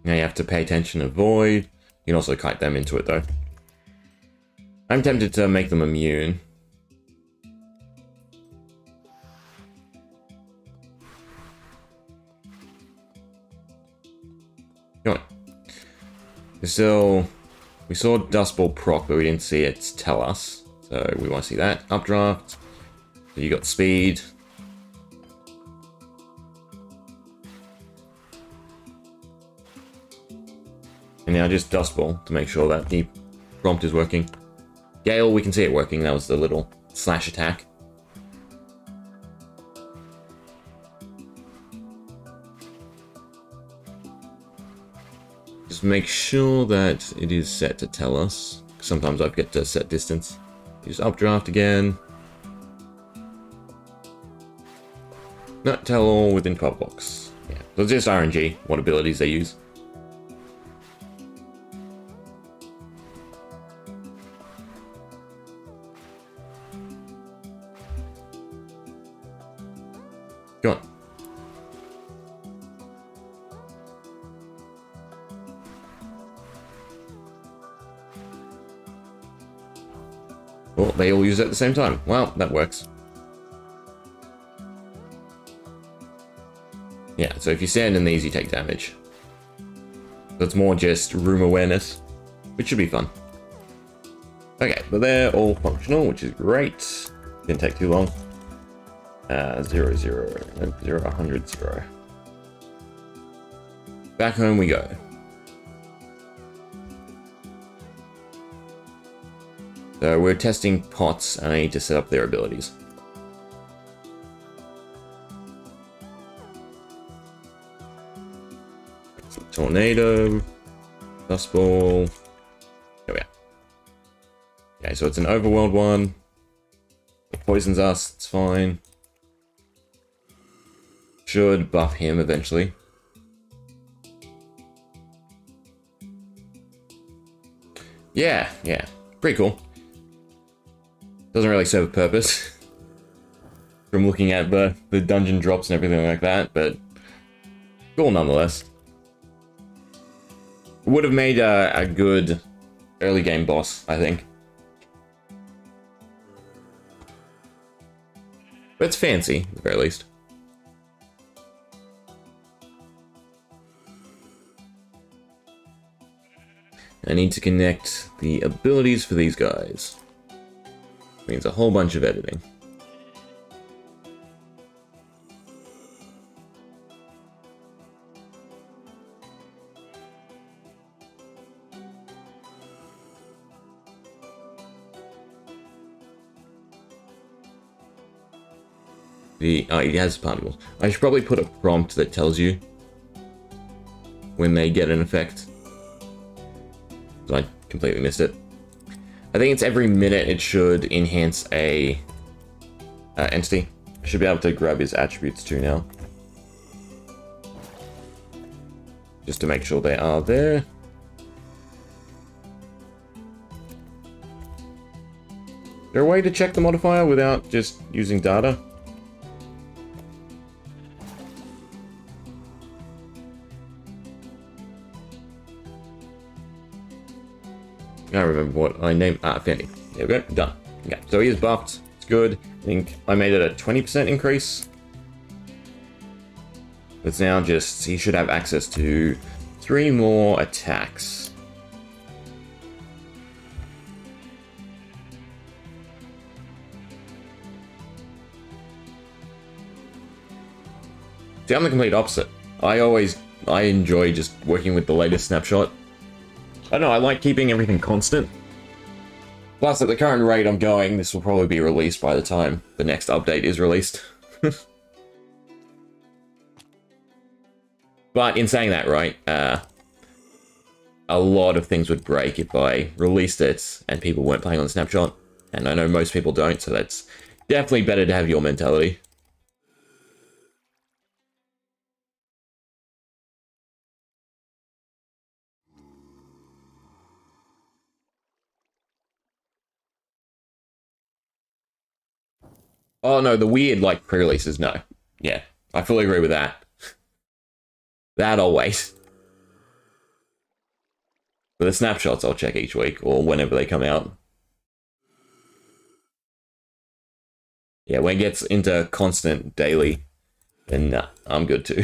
Now you have to pay attention to Void. You can also kite them into it, though. I'm tempted to make them immune. Come on. We saw Dust Ball proc, but we didn't see it tell us. So we want to see that. Updraft. So you got speed. And now just Dust Ball to make sure that the prompt is working. Gale, we can see it working. That was the little slash attack. Just make sure that it is set to tell us. Sometimes I forget to set distance. Use updraft again. No, tell all within 12 blocks. Yeah, so it's just RNG, what abilities they use. Go on. Oh, they all use it at the same time. Well, that works. Yeah, so if you stand in these, you take damage. So it's more just room awareness, which should be fun. Okay, but they're all functional, which is great. Didn't take too long. 0, 0, 0, 100, 0. Back home we go. So we're testing pots, and I need to set up their abilities. Tornado, Dust Ball. There we are. Okay, so it's an overworld one. It poisons us, it's fine. Should buff him eventually. Yeah, pretty cool. Doesn't really serve a purpose from looking at the dungeon drops and everything like that, but cool nonetheless. Would have made a good early game boss, I think. But it's fancy, at the very least. I need to connect the abilities for these guys. Means a whole bunch of editing. Oh, he has particles. I should probably put a prompt that tells you when they get an effect. So I completely missed it. I think it's every minute it should enhance a entity. I should be able to grab his attributes too now. Just to make sure they are there. Is there a way to check the modifier without just using data? I can't remember what I named. Fendi. There we go. Done. Okay, so he is buffed. It's good. I think I made it a 20% increase. It's now just, he should have access to 3 more attacks. See, I'm the complete opposite. I enjoy just working with the latest snapshot. I don't know, I like keeping everything constant. Plus, at the current rate I'm going, this will probably be released by the time the next update is released. But in saying that, right, a lot of things would break if I released it and people weren't playing on Snapshot. And I know most people don't, so that's definitely better to have your mentality. Oh no, the weird, like, pre-releases, no. Yeah, I fully agree with that. That I'll wait. For the snapshots, I'll check each week, or whenever they come out. Yeah, when it gets into constant daily, then nah, I'm good too.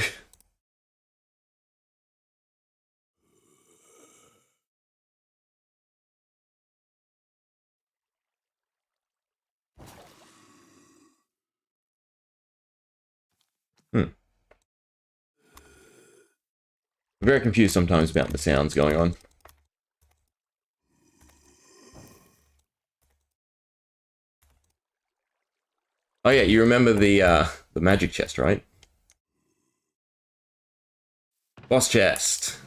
I'm very confused sometimes about the sounds going on. Oh yeah, you remember the magic chest, right? Boss chest.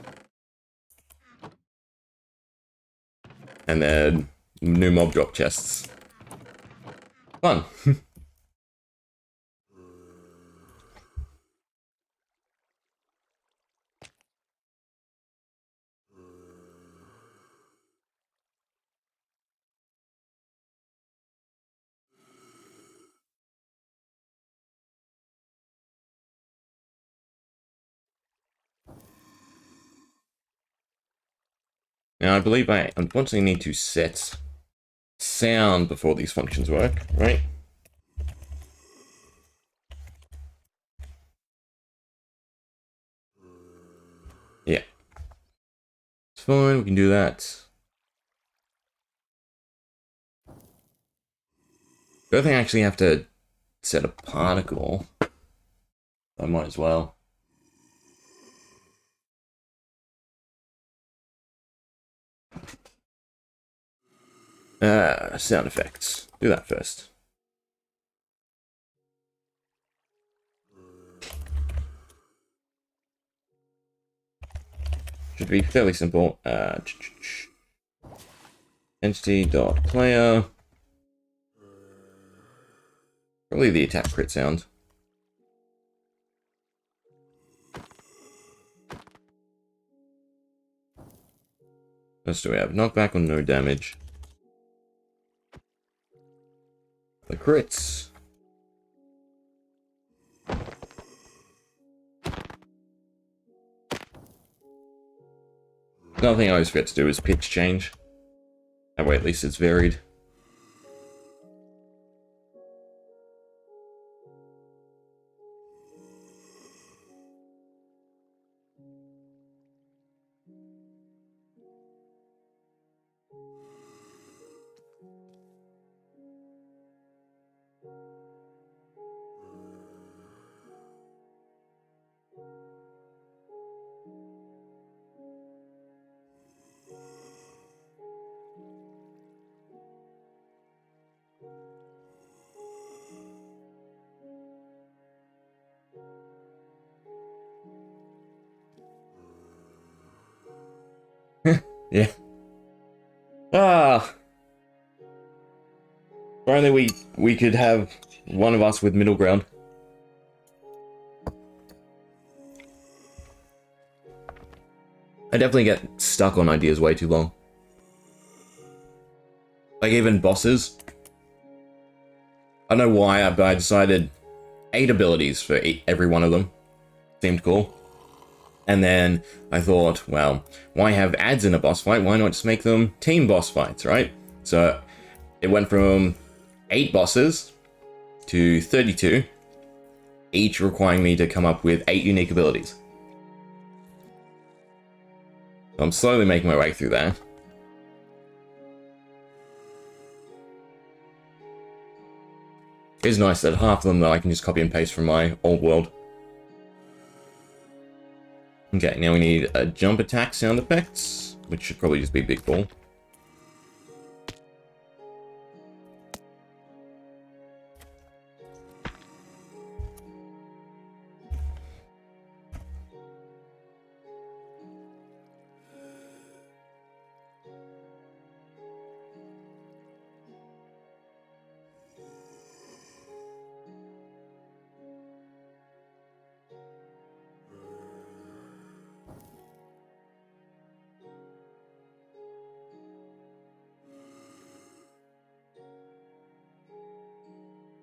And then new mob drop chests. Fun. Now I believe I unfortunately need to set sound before these functions work, right? Yeah. It's fine, we can do that. The other thing I actually have to set a particle. I might as well. Sound effects. Do that first. Should be fairly simple. Entity.player. Probably the attack crit sound. What else do we have? Knockback or no damage. The crits. Another thing I always forget to do is pitch change. That way at least it's varied. Yeah. Ah. If only we could have one of us with middle ground. I definitely get stuck on ideas way too long. Like even bosses. I don't know why, but I decided 8 abilities for every one of them. Seemed cool. And then I thought, well, why have ads in a boss fight? Why not just make them team boss fights, right? So it went from 8 bosses to 32, each requiring me to come up with 8 unique abilities. So I'm slowly making my way through that. It's nice that half of them that I can just copy and paste from my old world. Okay, now we need a jump attack sound effects, which should probably just be Big Ball.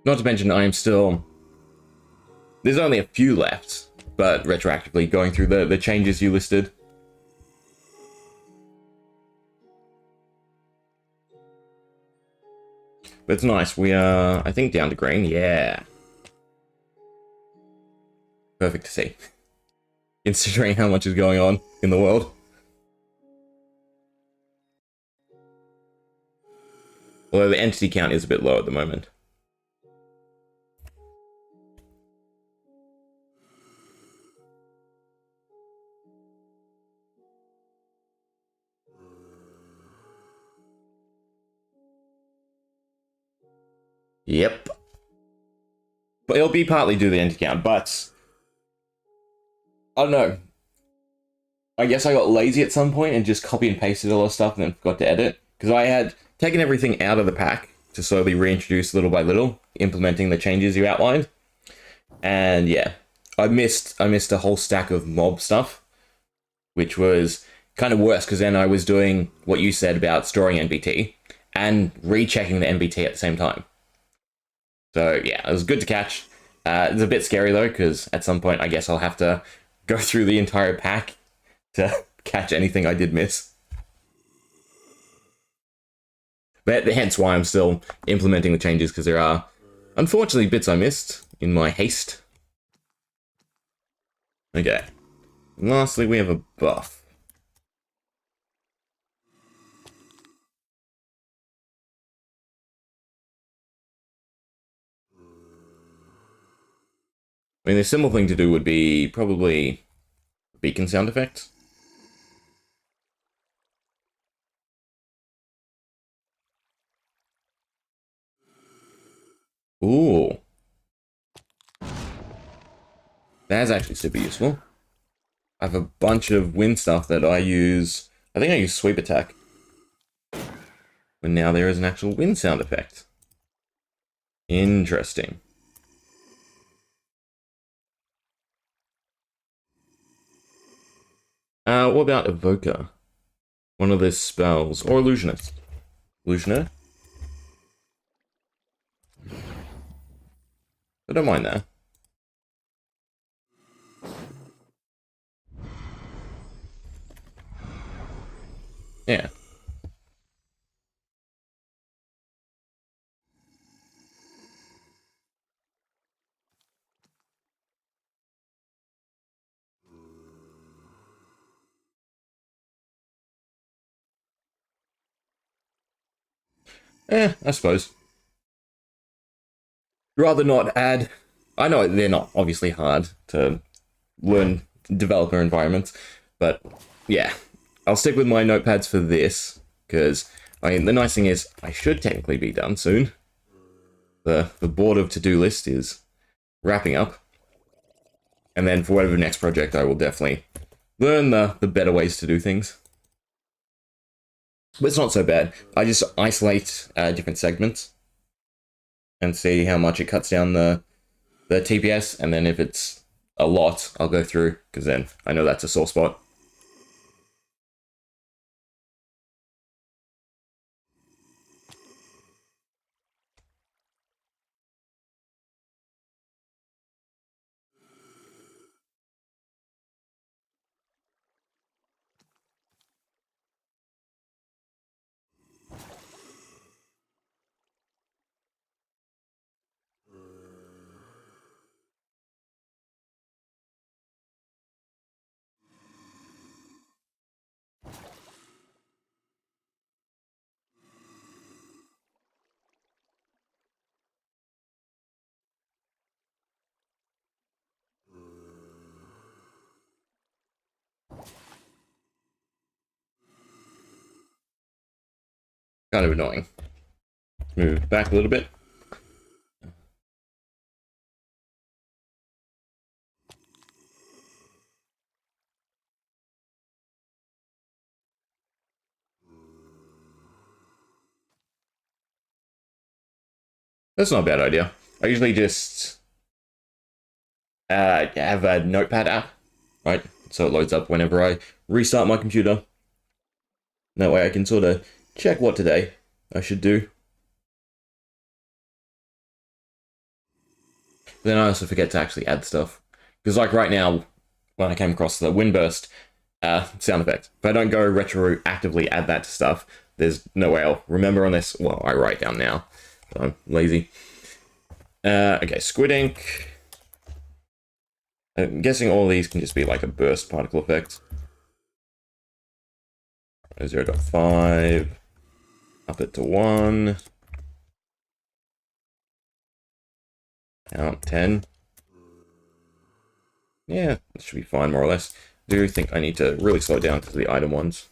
Not to mention, I am still... There's only a few left, but retroactively going through the changes you listed. But it's nice. We are, I think, down to green. Yeah. Perfect to see. Considering how much is going on in the world. Although the entity count is a bit low at the moment. Yep. But it'll be partly due to the entity count, but... I don't know. I guess I got lazy at some point and just copy and pasted all the stuff and then forgot to edit. Because I had taken everything out of the pack to slowly reintroduce little by little, implementing the changes you outlined. And yeah, I missed a whole stack of mob stuff, which was kind of worse because then I was doing what you said about storing NBT and rechecking the NBT at the same time. So yeah, it was good to catch. It's a bit scary though, because at some point I guess I'll have to go through the entire pack to catch anything I did miss. But hence why I'm still implementing the changes, because there are, unfortunately, bits I missed in my haste. Okay. And lastly, we have a buff. I mean, the simple thing to do would be probably beacon sound effect. Ooh. That's actually super useful. I have a bunch of wind stuff that I use. I think I use sweep attack. But now there is an actual wind sound effect. Interesting. What about Evoker? One of the spells. Or Illusionist. Illusioner? I don't mind that. Yeah. I suppose. Rather not add... I know they're not obviously hard to learn developer environments, but yeah. I'll stick with my notepads for this, because I mean, the nice thing is I should technically be done soon. The board of to-do list is wrapping up. And then for whatever next project, I will definitely learn the better ways to do things. But it's not so bad. I just isolate different segments and see how much it cuts down the TPS, and then if it's a lot, I'll go through, because then I know that's a sore spot. Kind of annoying. Move back a little bit. That's not a bad idea. I usually just have a notepad app, right? So it loads up whenever I restart my computer. That way I can sort of check what today I should do. Then I also forget to actually add stuff. Because like right now, when I came across the windburst sound effect, if I don't go retroactively add that to stuff, there's no way I'll remember unless, well, I write down now. I'm lazy. Okay, squid ink. I'm guessing all these can just be like a burst particle effect. 0.5. Up it to 1. Out 10. Yeah, that should be fine, more or less. I do think I need to really slow it down to the item ones.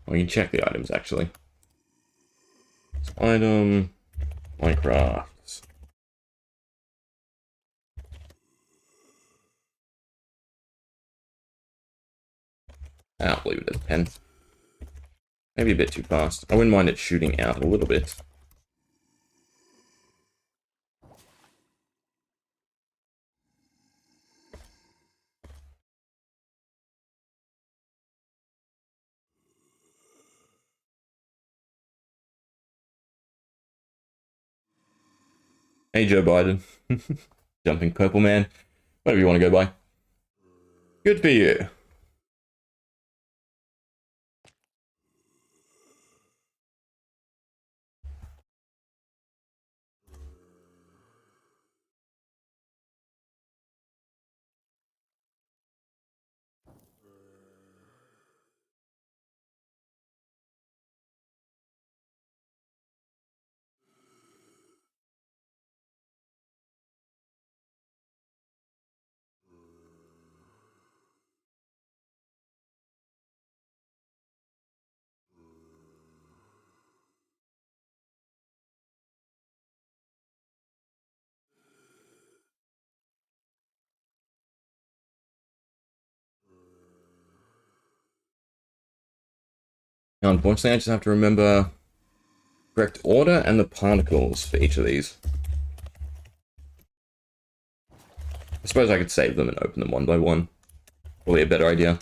Well, you can check the items, actually. So, item... Minecraft. I'll leave it as 10. Maybe a bit too fast. I wouldn't mind it shooting out a little bit. Hey, Joe Biden. Jumping Purple Man. Whatever you want to go by. Good for you. Now, unfortunately, I just have to remember correct order and the particles for each of these. I suppose I could save them and open them one by one. Probably a better idea.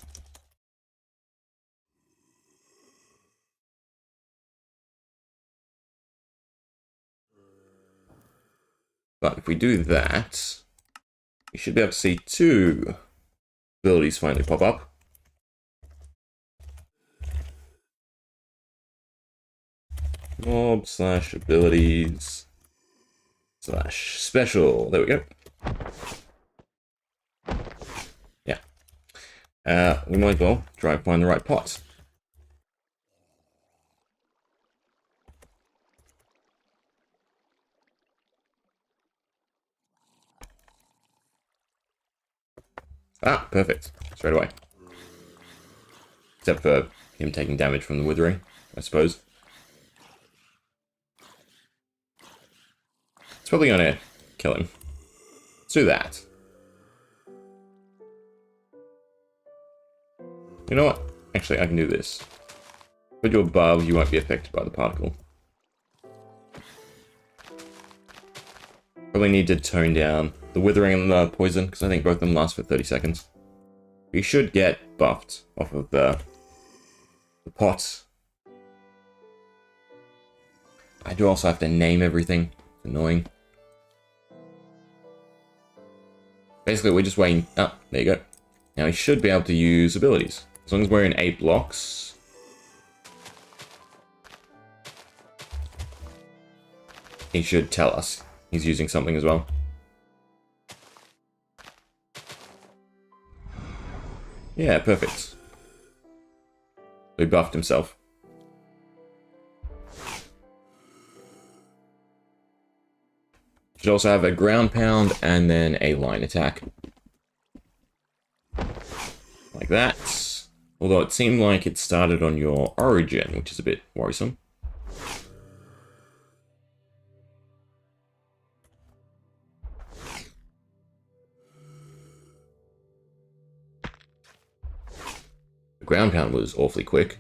But if we do that, we should be able to see 2 abilities finally pop up. Mob / abilities / special. There we go. Yeah. We might as well try and find the right pot. Ah, perfect. Straight away. Except for him taking damage from the withering, I suppose. It's probably gonna kill him. Let's do that. You know what? Actually, I can do this. Put you above, you won't be affected by the particle. Probably need to tone down the withering and the poison, because I think both of them last for 30 seconds. You should get buffed off of the pot. I do also have to name everything. It's annoying. Basically, we're just waiting. Oh, there you go. Now he should be able to use abilities. As long as we're in 8 blocks. He should tell us he's using something as well. Yeah, perfect. He buffed himself. Should also have a ground pound and then a line attack. Like that. Although it seemed like it started on your origin, which is a bit worrisome. The ground pound was awfully quick.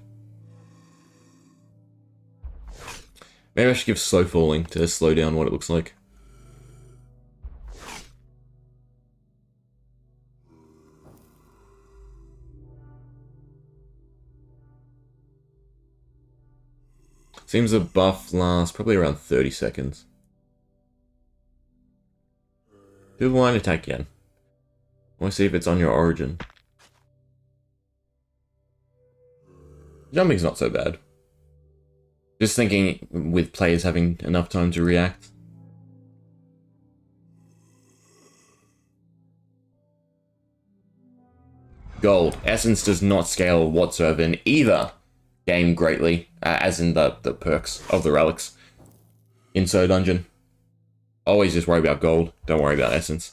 Maybe I should give slow falling to slow down what it looks like. Seems the buff lasts probably around 30 seconds. Do the line attack again. I want to see if it's on your origin. Jumping's not so bad. Just thinking with players having enough time to react. Gold. Essence does not scale whatsoever in either game greatly, as in the perks of the relics. In So Dungeon. Always just worry about gold, don't worry about essence.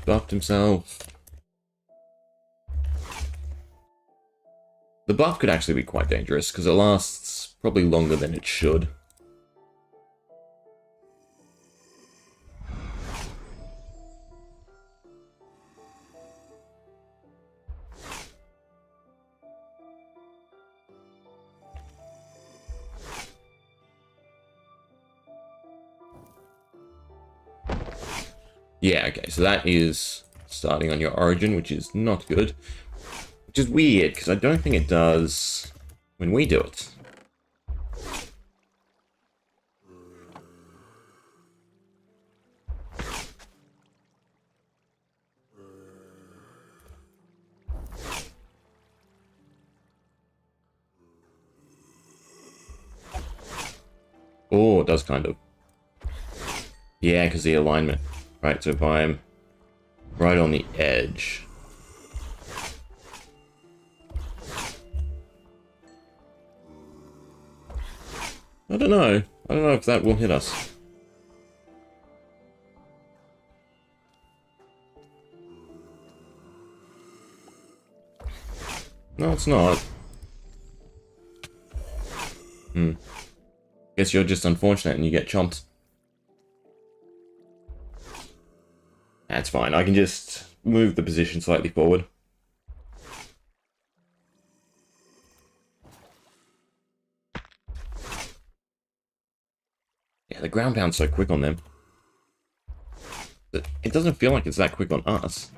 Buffed himself. The buff could actually be quite dangerous, because it lasts probably longer than it should. Yeah, okay, so that is starting on your origin, which is not good. Which is weird, because I don't think it does when we do it. Oh, it does kind of. Yeah, because the alignment. Right, so if I'm right on the edge. I don't know. I don't know if that will hit us. No, it's not. Guess you're just unfortunate and you get chomped. That's fine. I can just move the position slightly forward. Yeah, the ground pound's so quick on them. But it doesn't feel like it's that quick on us.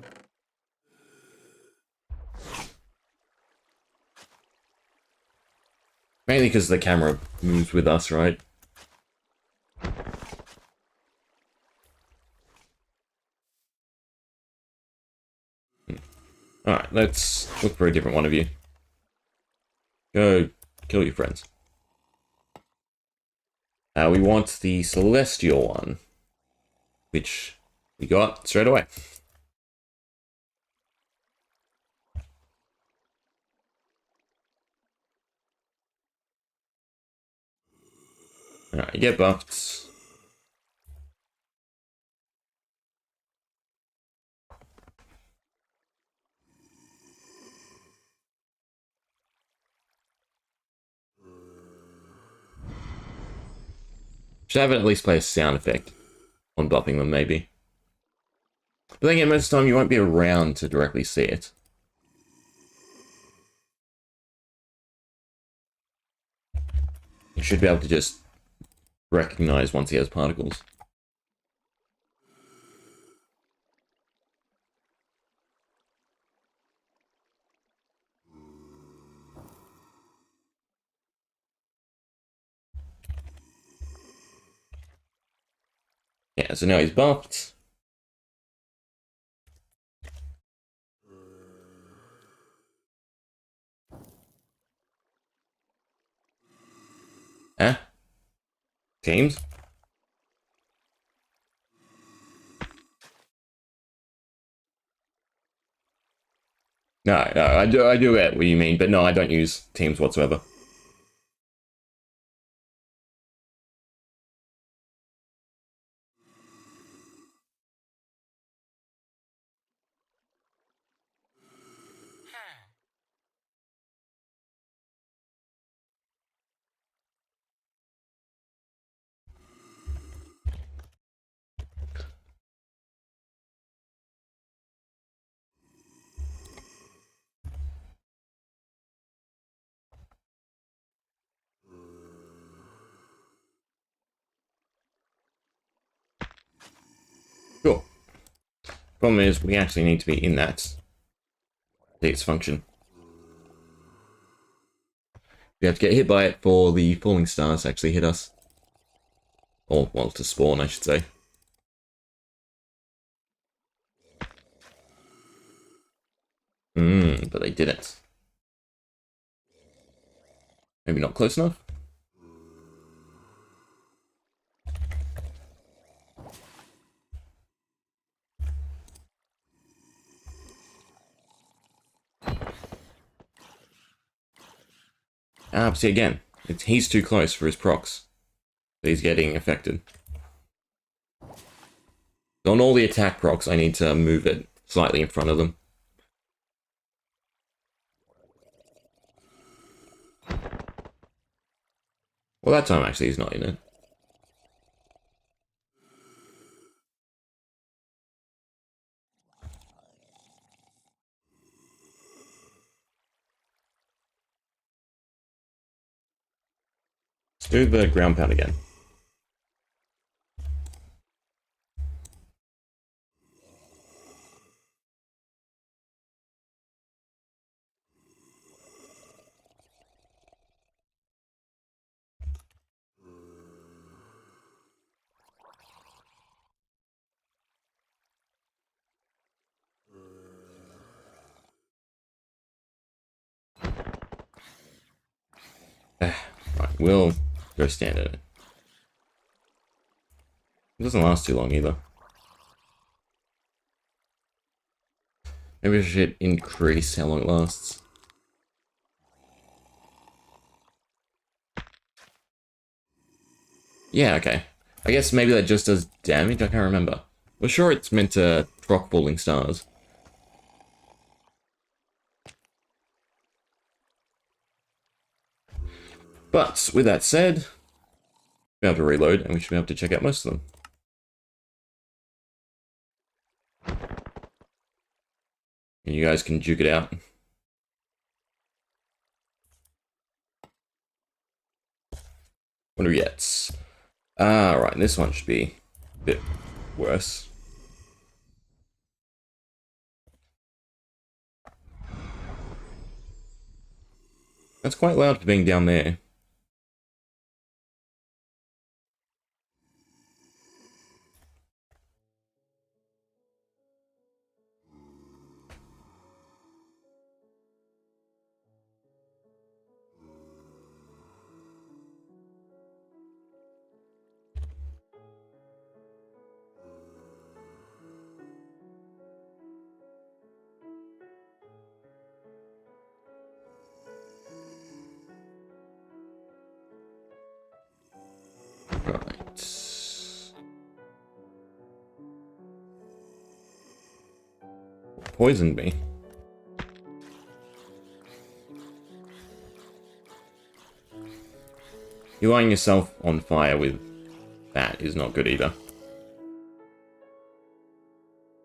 Mainly because the camera moves with us, right? Alright, let's look for a different one of you. Go kill your friends. We want the Celestial one, which we got straight away. Alright, you get buffed. Should have it at least play a sound effect on buffing them, maybe. But then again, most of the time you won't be around to directly see it. You should be able to just recognize once he has particles. Yeah, so now he's buffed. Huh? Teams? No, I do get what you mean, but no, I don't use teams whatsoever. Cool. Problem is, we actually need to be in that its function. We have to get hit by it for the falling stars to actually hit us. Or, well, to spawn, I should say. But they didn't. Maybe not close enough? See, again, he's too close for his procs. So he's getting affected. So on all the attack procs, I need to move it slightly in front of them. Well, that time actually he's not in it. Let's do the ground pound again. Right, we'll go stand in it. It doesn't last too long either. Maybe I should increase how long it lasts. Yeah, okay. I guess maybe that just does damage, I can't remember. We're sure it's meant to proc falling stars. But, with that said, we have to reload, and we should be able to check out most of them. And you guys can juke it out. What do we get? Right, this one should be a bit worse. That's quite loud for being down there. Poisoned me. You lighting yourself on fire with that is not good either.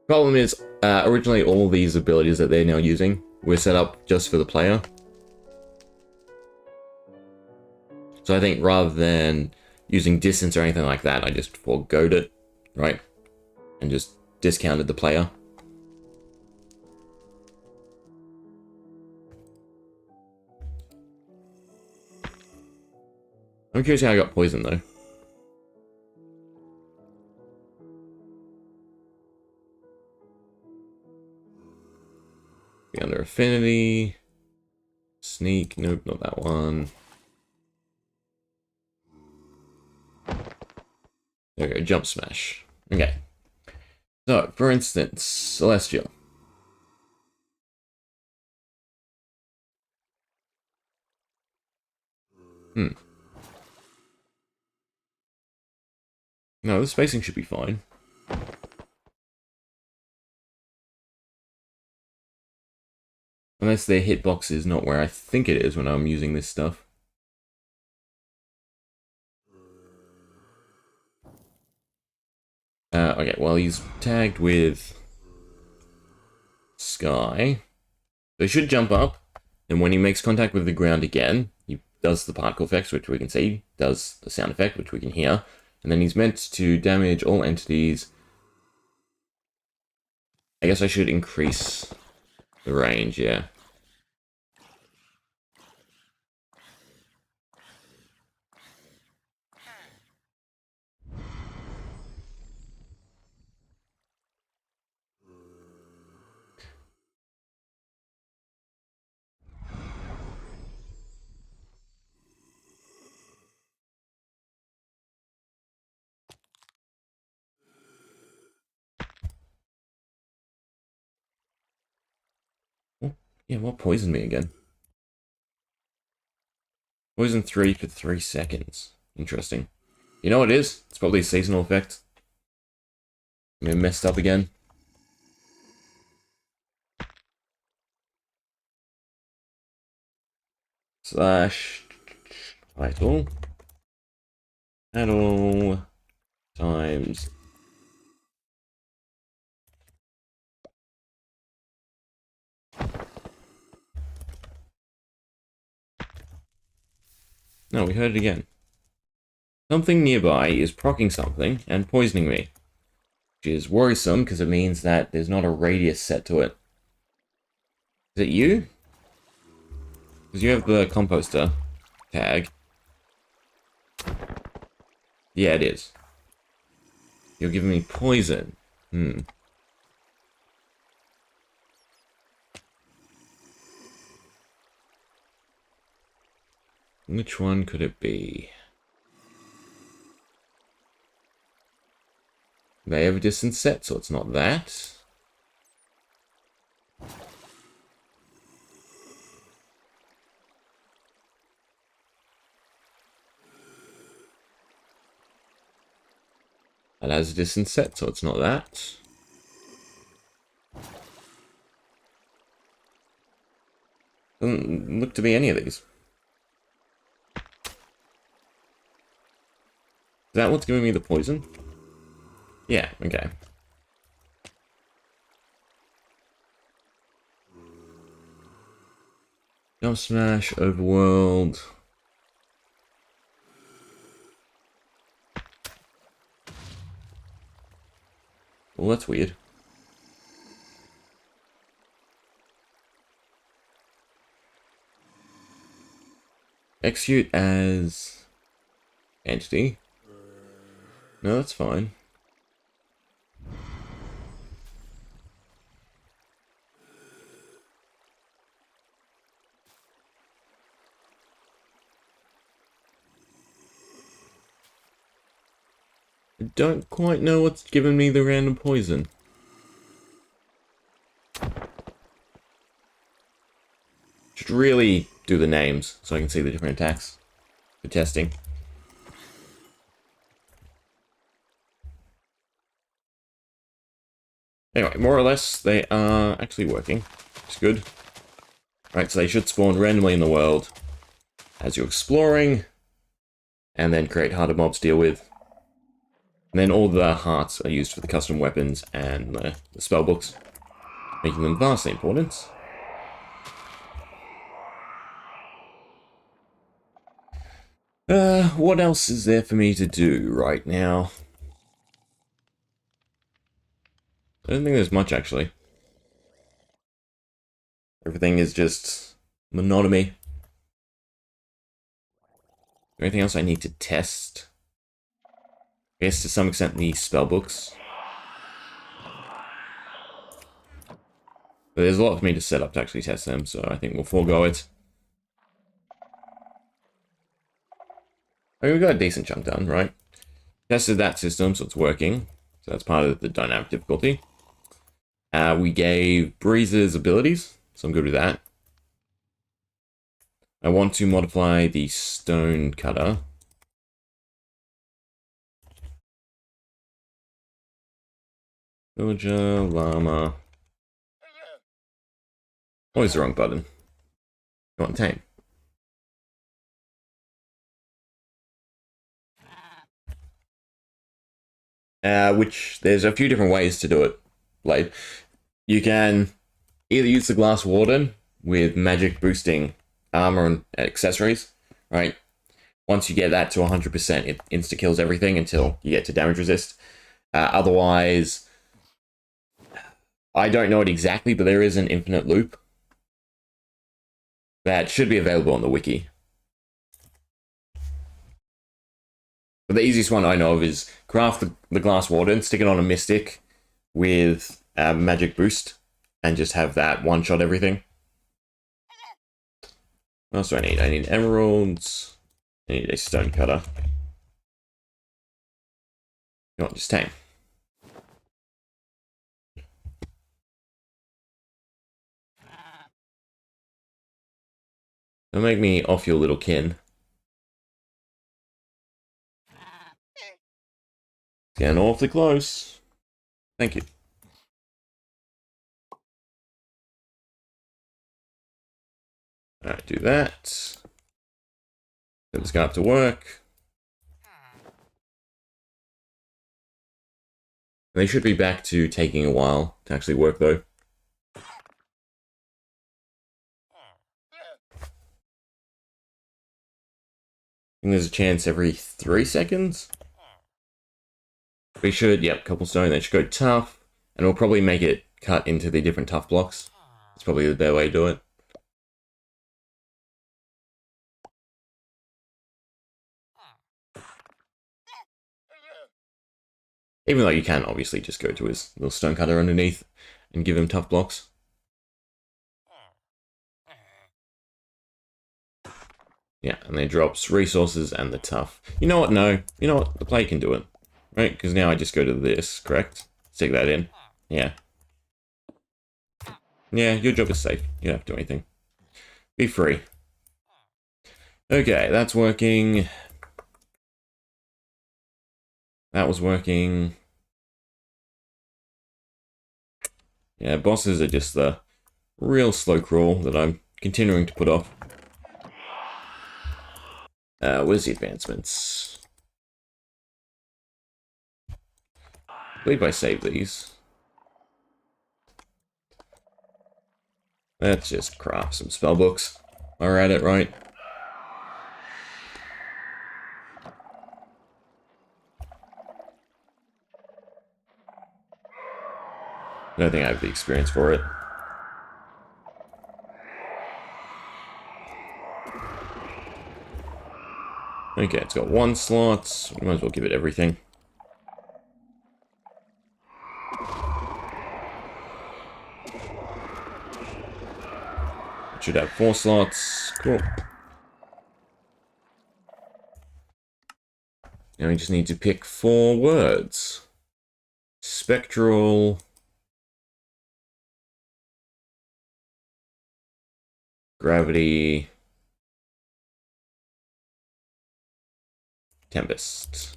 Problem is, originally all these abilities that they're now using were set up just for the player. So I think rather than using distance or anything like that, I just foregoed it, right? And just discounted the player. I'm curious how I got poisoned, though. Be under affinity. Sneak. Nope, not that one. There we go. Jump smash. Okay. So, for instance, Celestial. No, the spacing should be fine. Unless their hitbox is not where I think it is when I'm using this stuff. Okay, well, he's tagged with Sky. So he should jump up, and when he makes contact with the ground again, he does the particle effects, which we can see, does the sound effect, which we can hear, and then he's meant to damage all entities. I guess I should increase The range, yeah. Oh, yeah, what poisoned me again? Poison 3 for 3 seconds. Interesting. You know what it is? It's probably a seasonal effect. I messed up again. Slash title. Battle times. No, we heard it again. Something nearby is proccing something and poisoning me. Which is worrisome because it means that there's not a radius set to it. Is it you? Because you have the composter tag. Yeah, it is. You're giving me poison. Which one could it be? They have a distance set, so it's not that. That has a distance set, so it's not that. Doesn't look to be any of these. Is that what's giving me the poison? Yeah, okay. Jump Smash, Overworld. Well, that's weird. Execute as entity. No, that's fine. I don't quite know what's giving me the random poison. Should really do the names so I can see the different attacks for testing. Anyway, more or less, they are actually working. It's good. Right, so they should spawn randomly in the world as you're exploring, and then create harder mobs to deal with. And then all the hearts are used for the custom weapons and the spell books, making them vastly important. What else is there for me to do right now? I don't think there's much, actually. Everything is just monotony. Anything else I need to test? I guess to some extent the spellbooks. But there's a lot for me to set up to actually test them, so I think we'll forego it. I mean, we got a decent chunk done, right? Tested that system, so it's working. So that's part of the dynamic difficulty. We gave Breeze's abilities, so I'm good with that. I want to modify the stone cutter. Villager, llama. Always the wrong button. I want tame. Which there's a few different ways to do it. Like, you can either use the Glass Warden with magic boosting armor and accessories, right? Once you get that to 100%, it insta-kills everything until you get to damage resist. Otherwise, I don't know it exactly, but there is an infinite loop that should be available on the wiki. But the easiest one I know of is craft the glass warden, stick it on a mystic with a magic boost, and just have that one-shot everything. What else do I need? I need emeralds. I need a stone cutter. No, just tame. Don't make me off your little kin. Getting awfully close. Thank you. Alright, do that. Set this guy up to work. They should be back to taking a while to actually work, though. I think there's a chance every 3 seconds. We should, yep, cobblestone. They should go tough, and we'll probably make it cut into the different tough blocks. It's probably the better way to do it. Even though you can obviously just go to his little stone cutter underneath and give him tough blocks. Yeah, and then it drops resources and the tough. You know what? No. You know what? The play can do it. Right? Because now I just go to this, correct? Stick that in. Yeah. Yeah, your job is safe. You don't have to do anything. Be free. Okay, that's working. That was working. Yeah, bosses are just the real slow crawl that I'm continuing to put off. Where's the advancements? I believe I saved these. Let's just craft some spellbooks. We're at it, right? I don't think I have the experience for it. Okay, it's got 1 slot. We might as well give it everything. It should have 4 slots. Cool. Now we just need to pick 4 words. Spectral. Gravity. Tempest.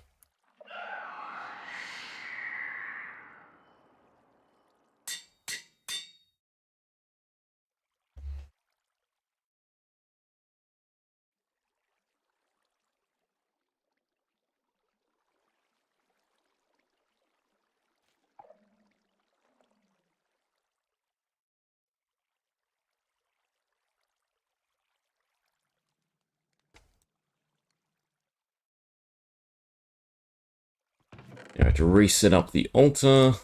Now I have to reset up the altar.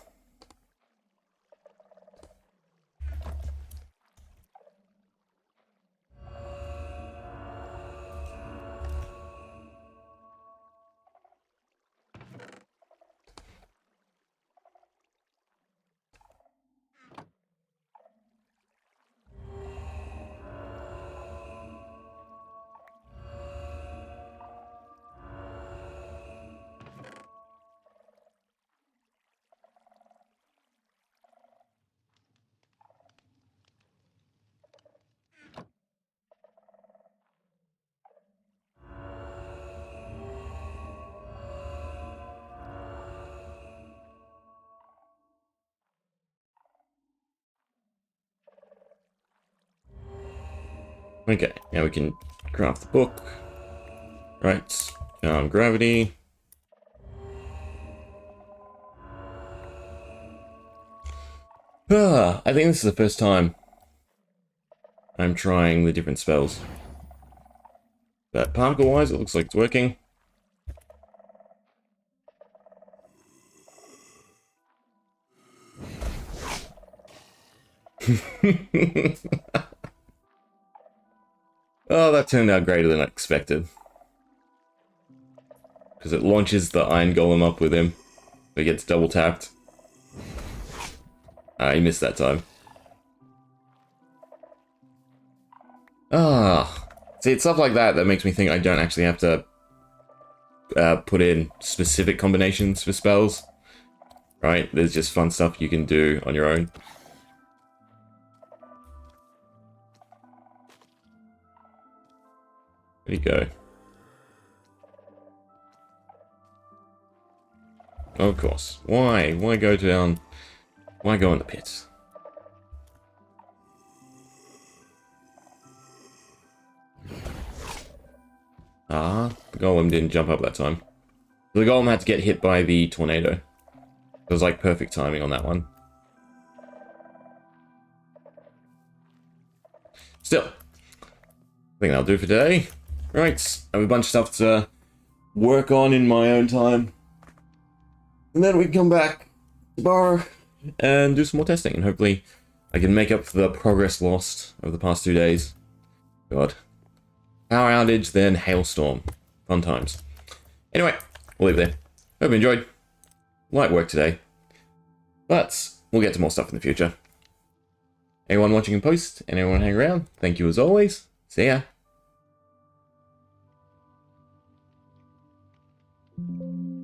Okay, now we can craft the book. Right, gravity. I think this is the first time I'm trying the different spells. But particle-wise, it looks like it's working. Oh, that turned out greater than I expected. Because it launches the Iron Golem up with him. It gets double tapped. He missed that time. See, it's stuff like that that makes me think I don't actually have to put in specific combinations for spells. Right? There's just fun stuff you can do on your own. There you go. Of course. Why? Why go down? Why go in the pits? The golem didn't jump up that time. The golem had to get hit by the tornado. It was like perfect timing on that one. Still, I think that'll do for today. Right, I have a bunch of stuff to work on in my own time. And then we can come back tomorrow and do some more testing. And hopefully I can make up for the progress lost over the past 2 days. God. Power outage, then hailstorm. Fun times. Anyway, we'll leave it there. Hope you enjoyed. Light work today. But we'll get to more stuff in the future. Anyone watching in post, and anyone hanging around, thank you as always. See ya.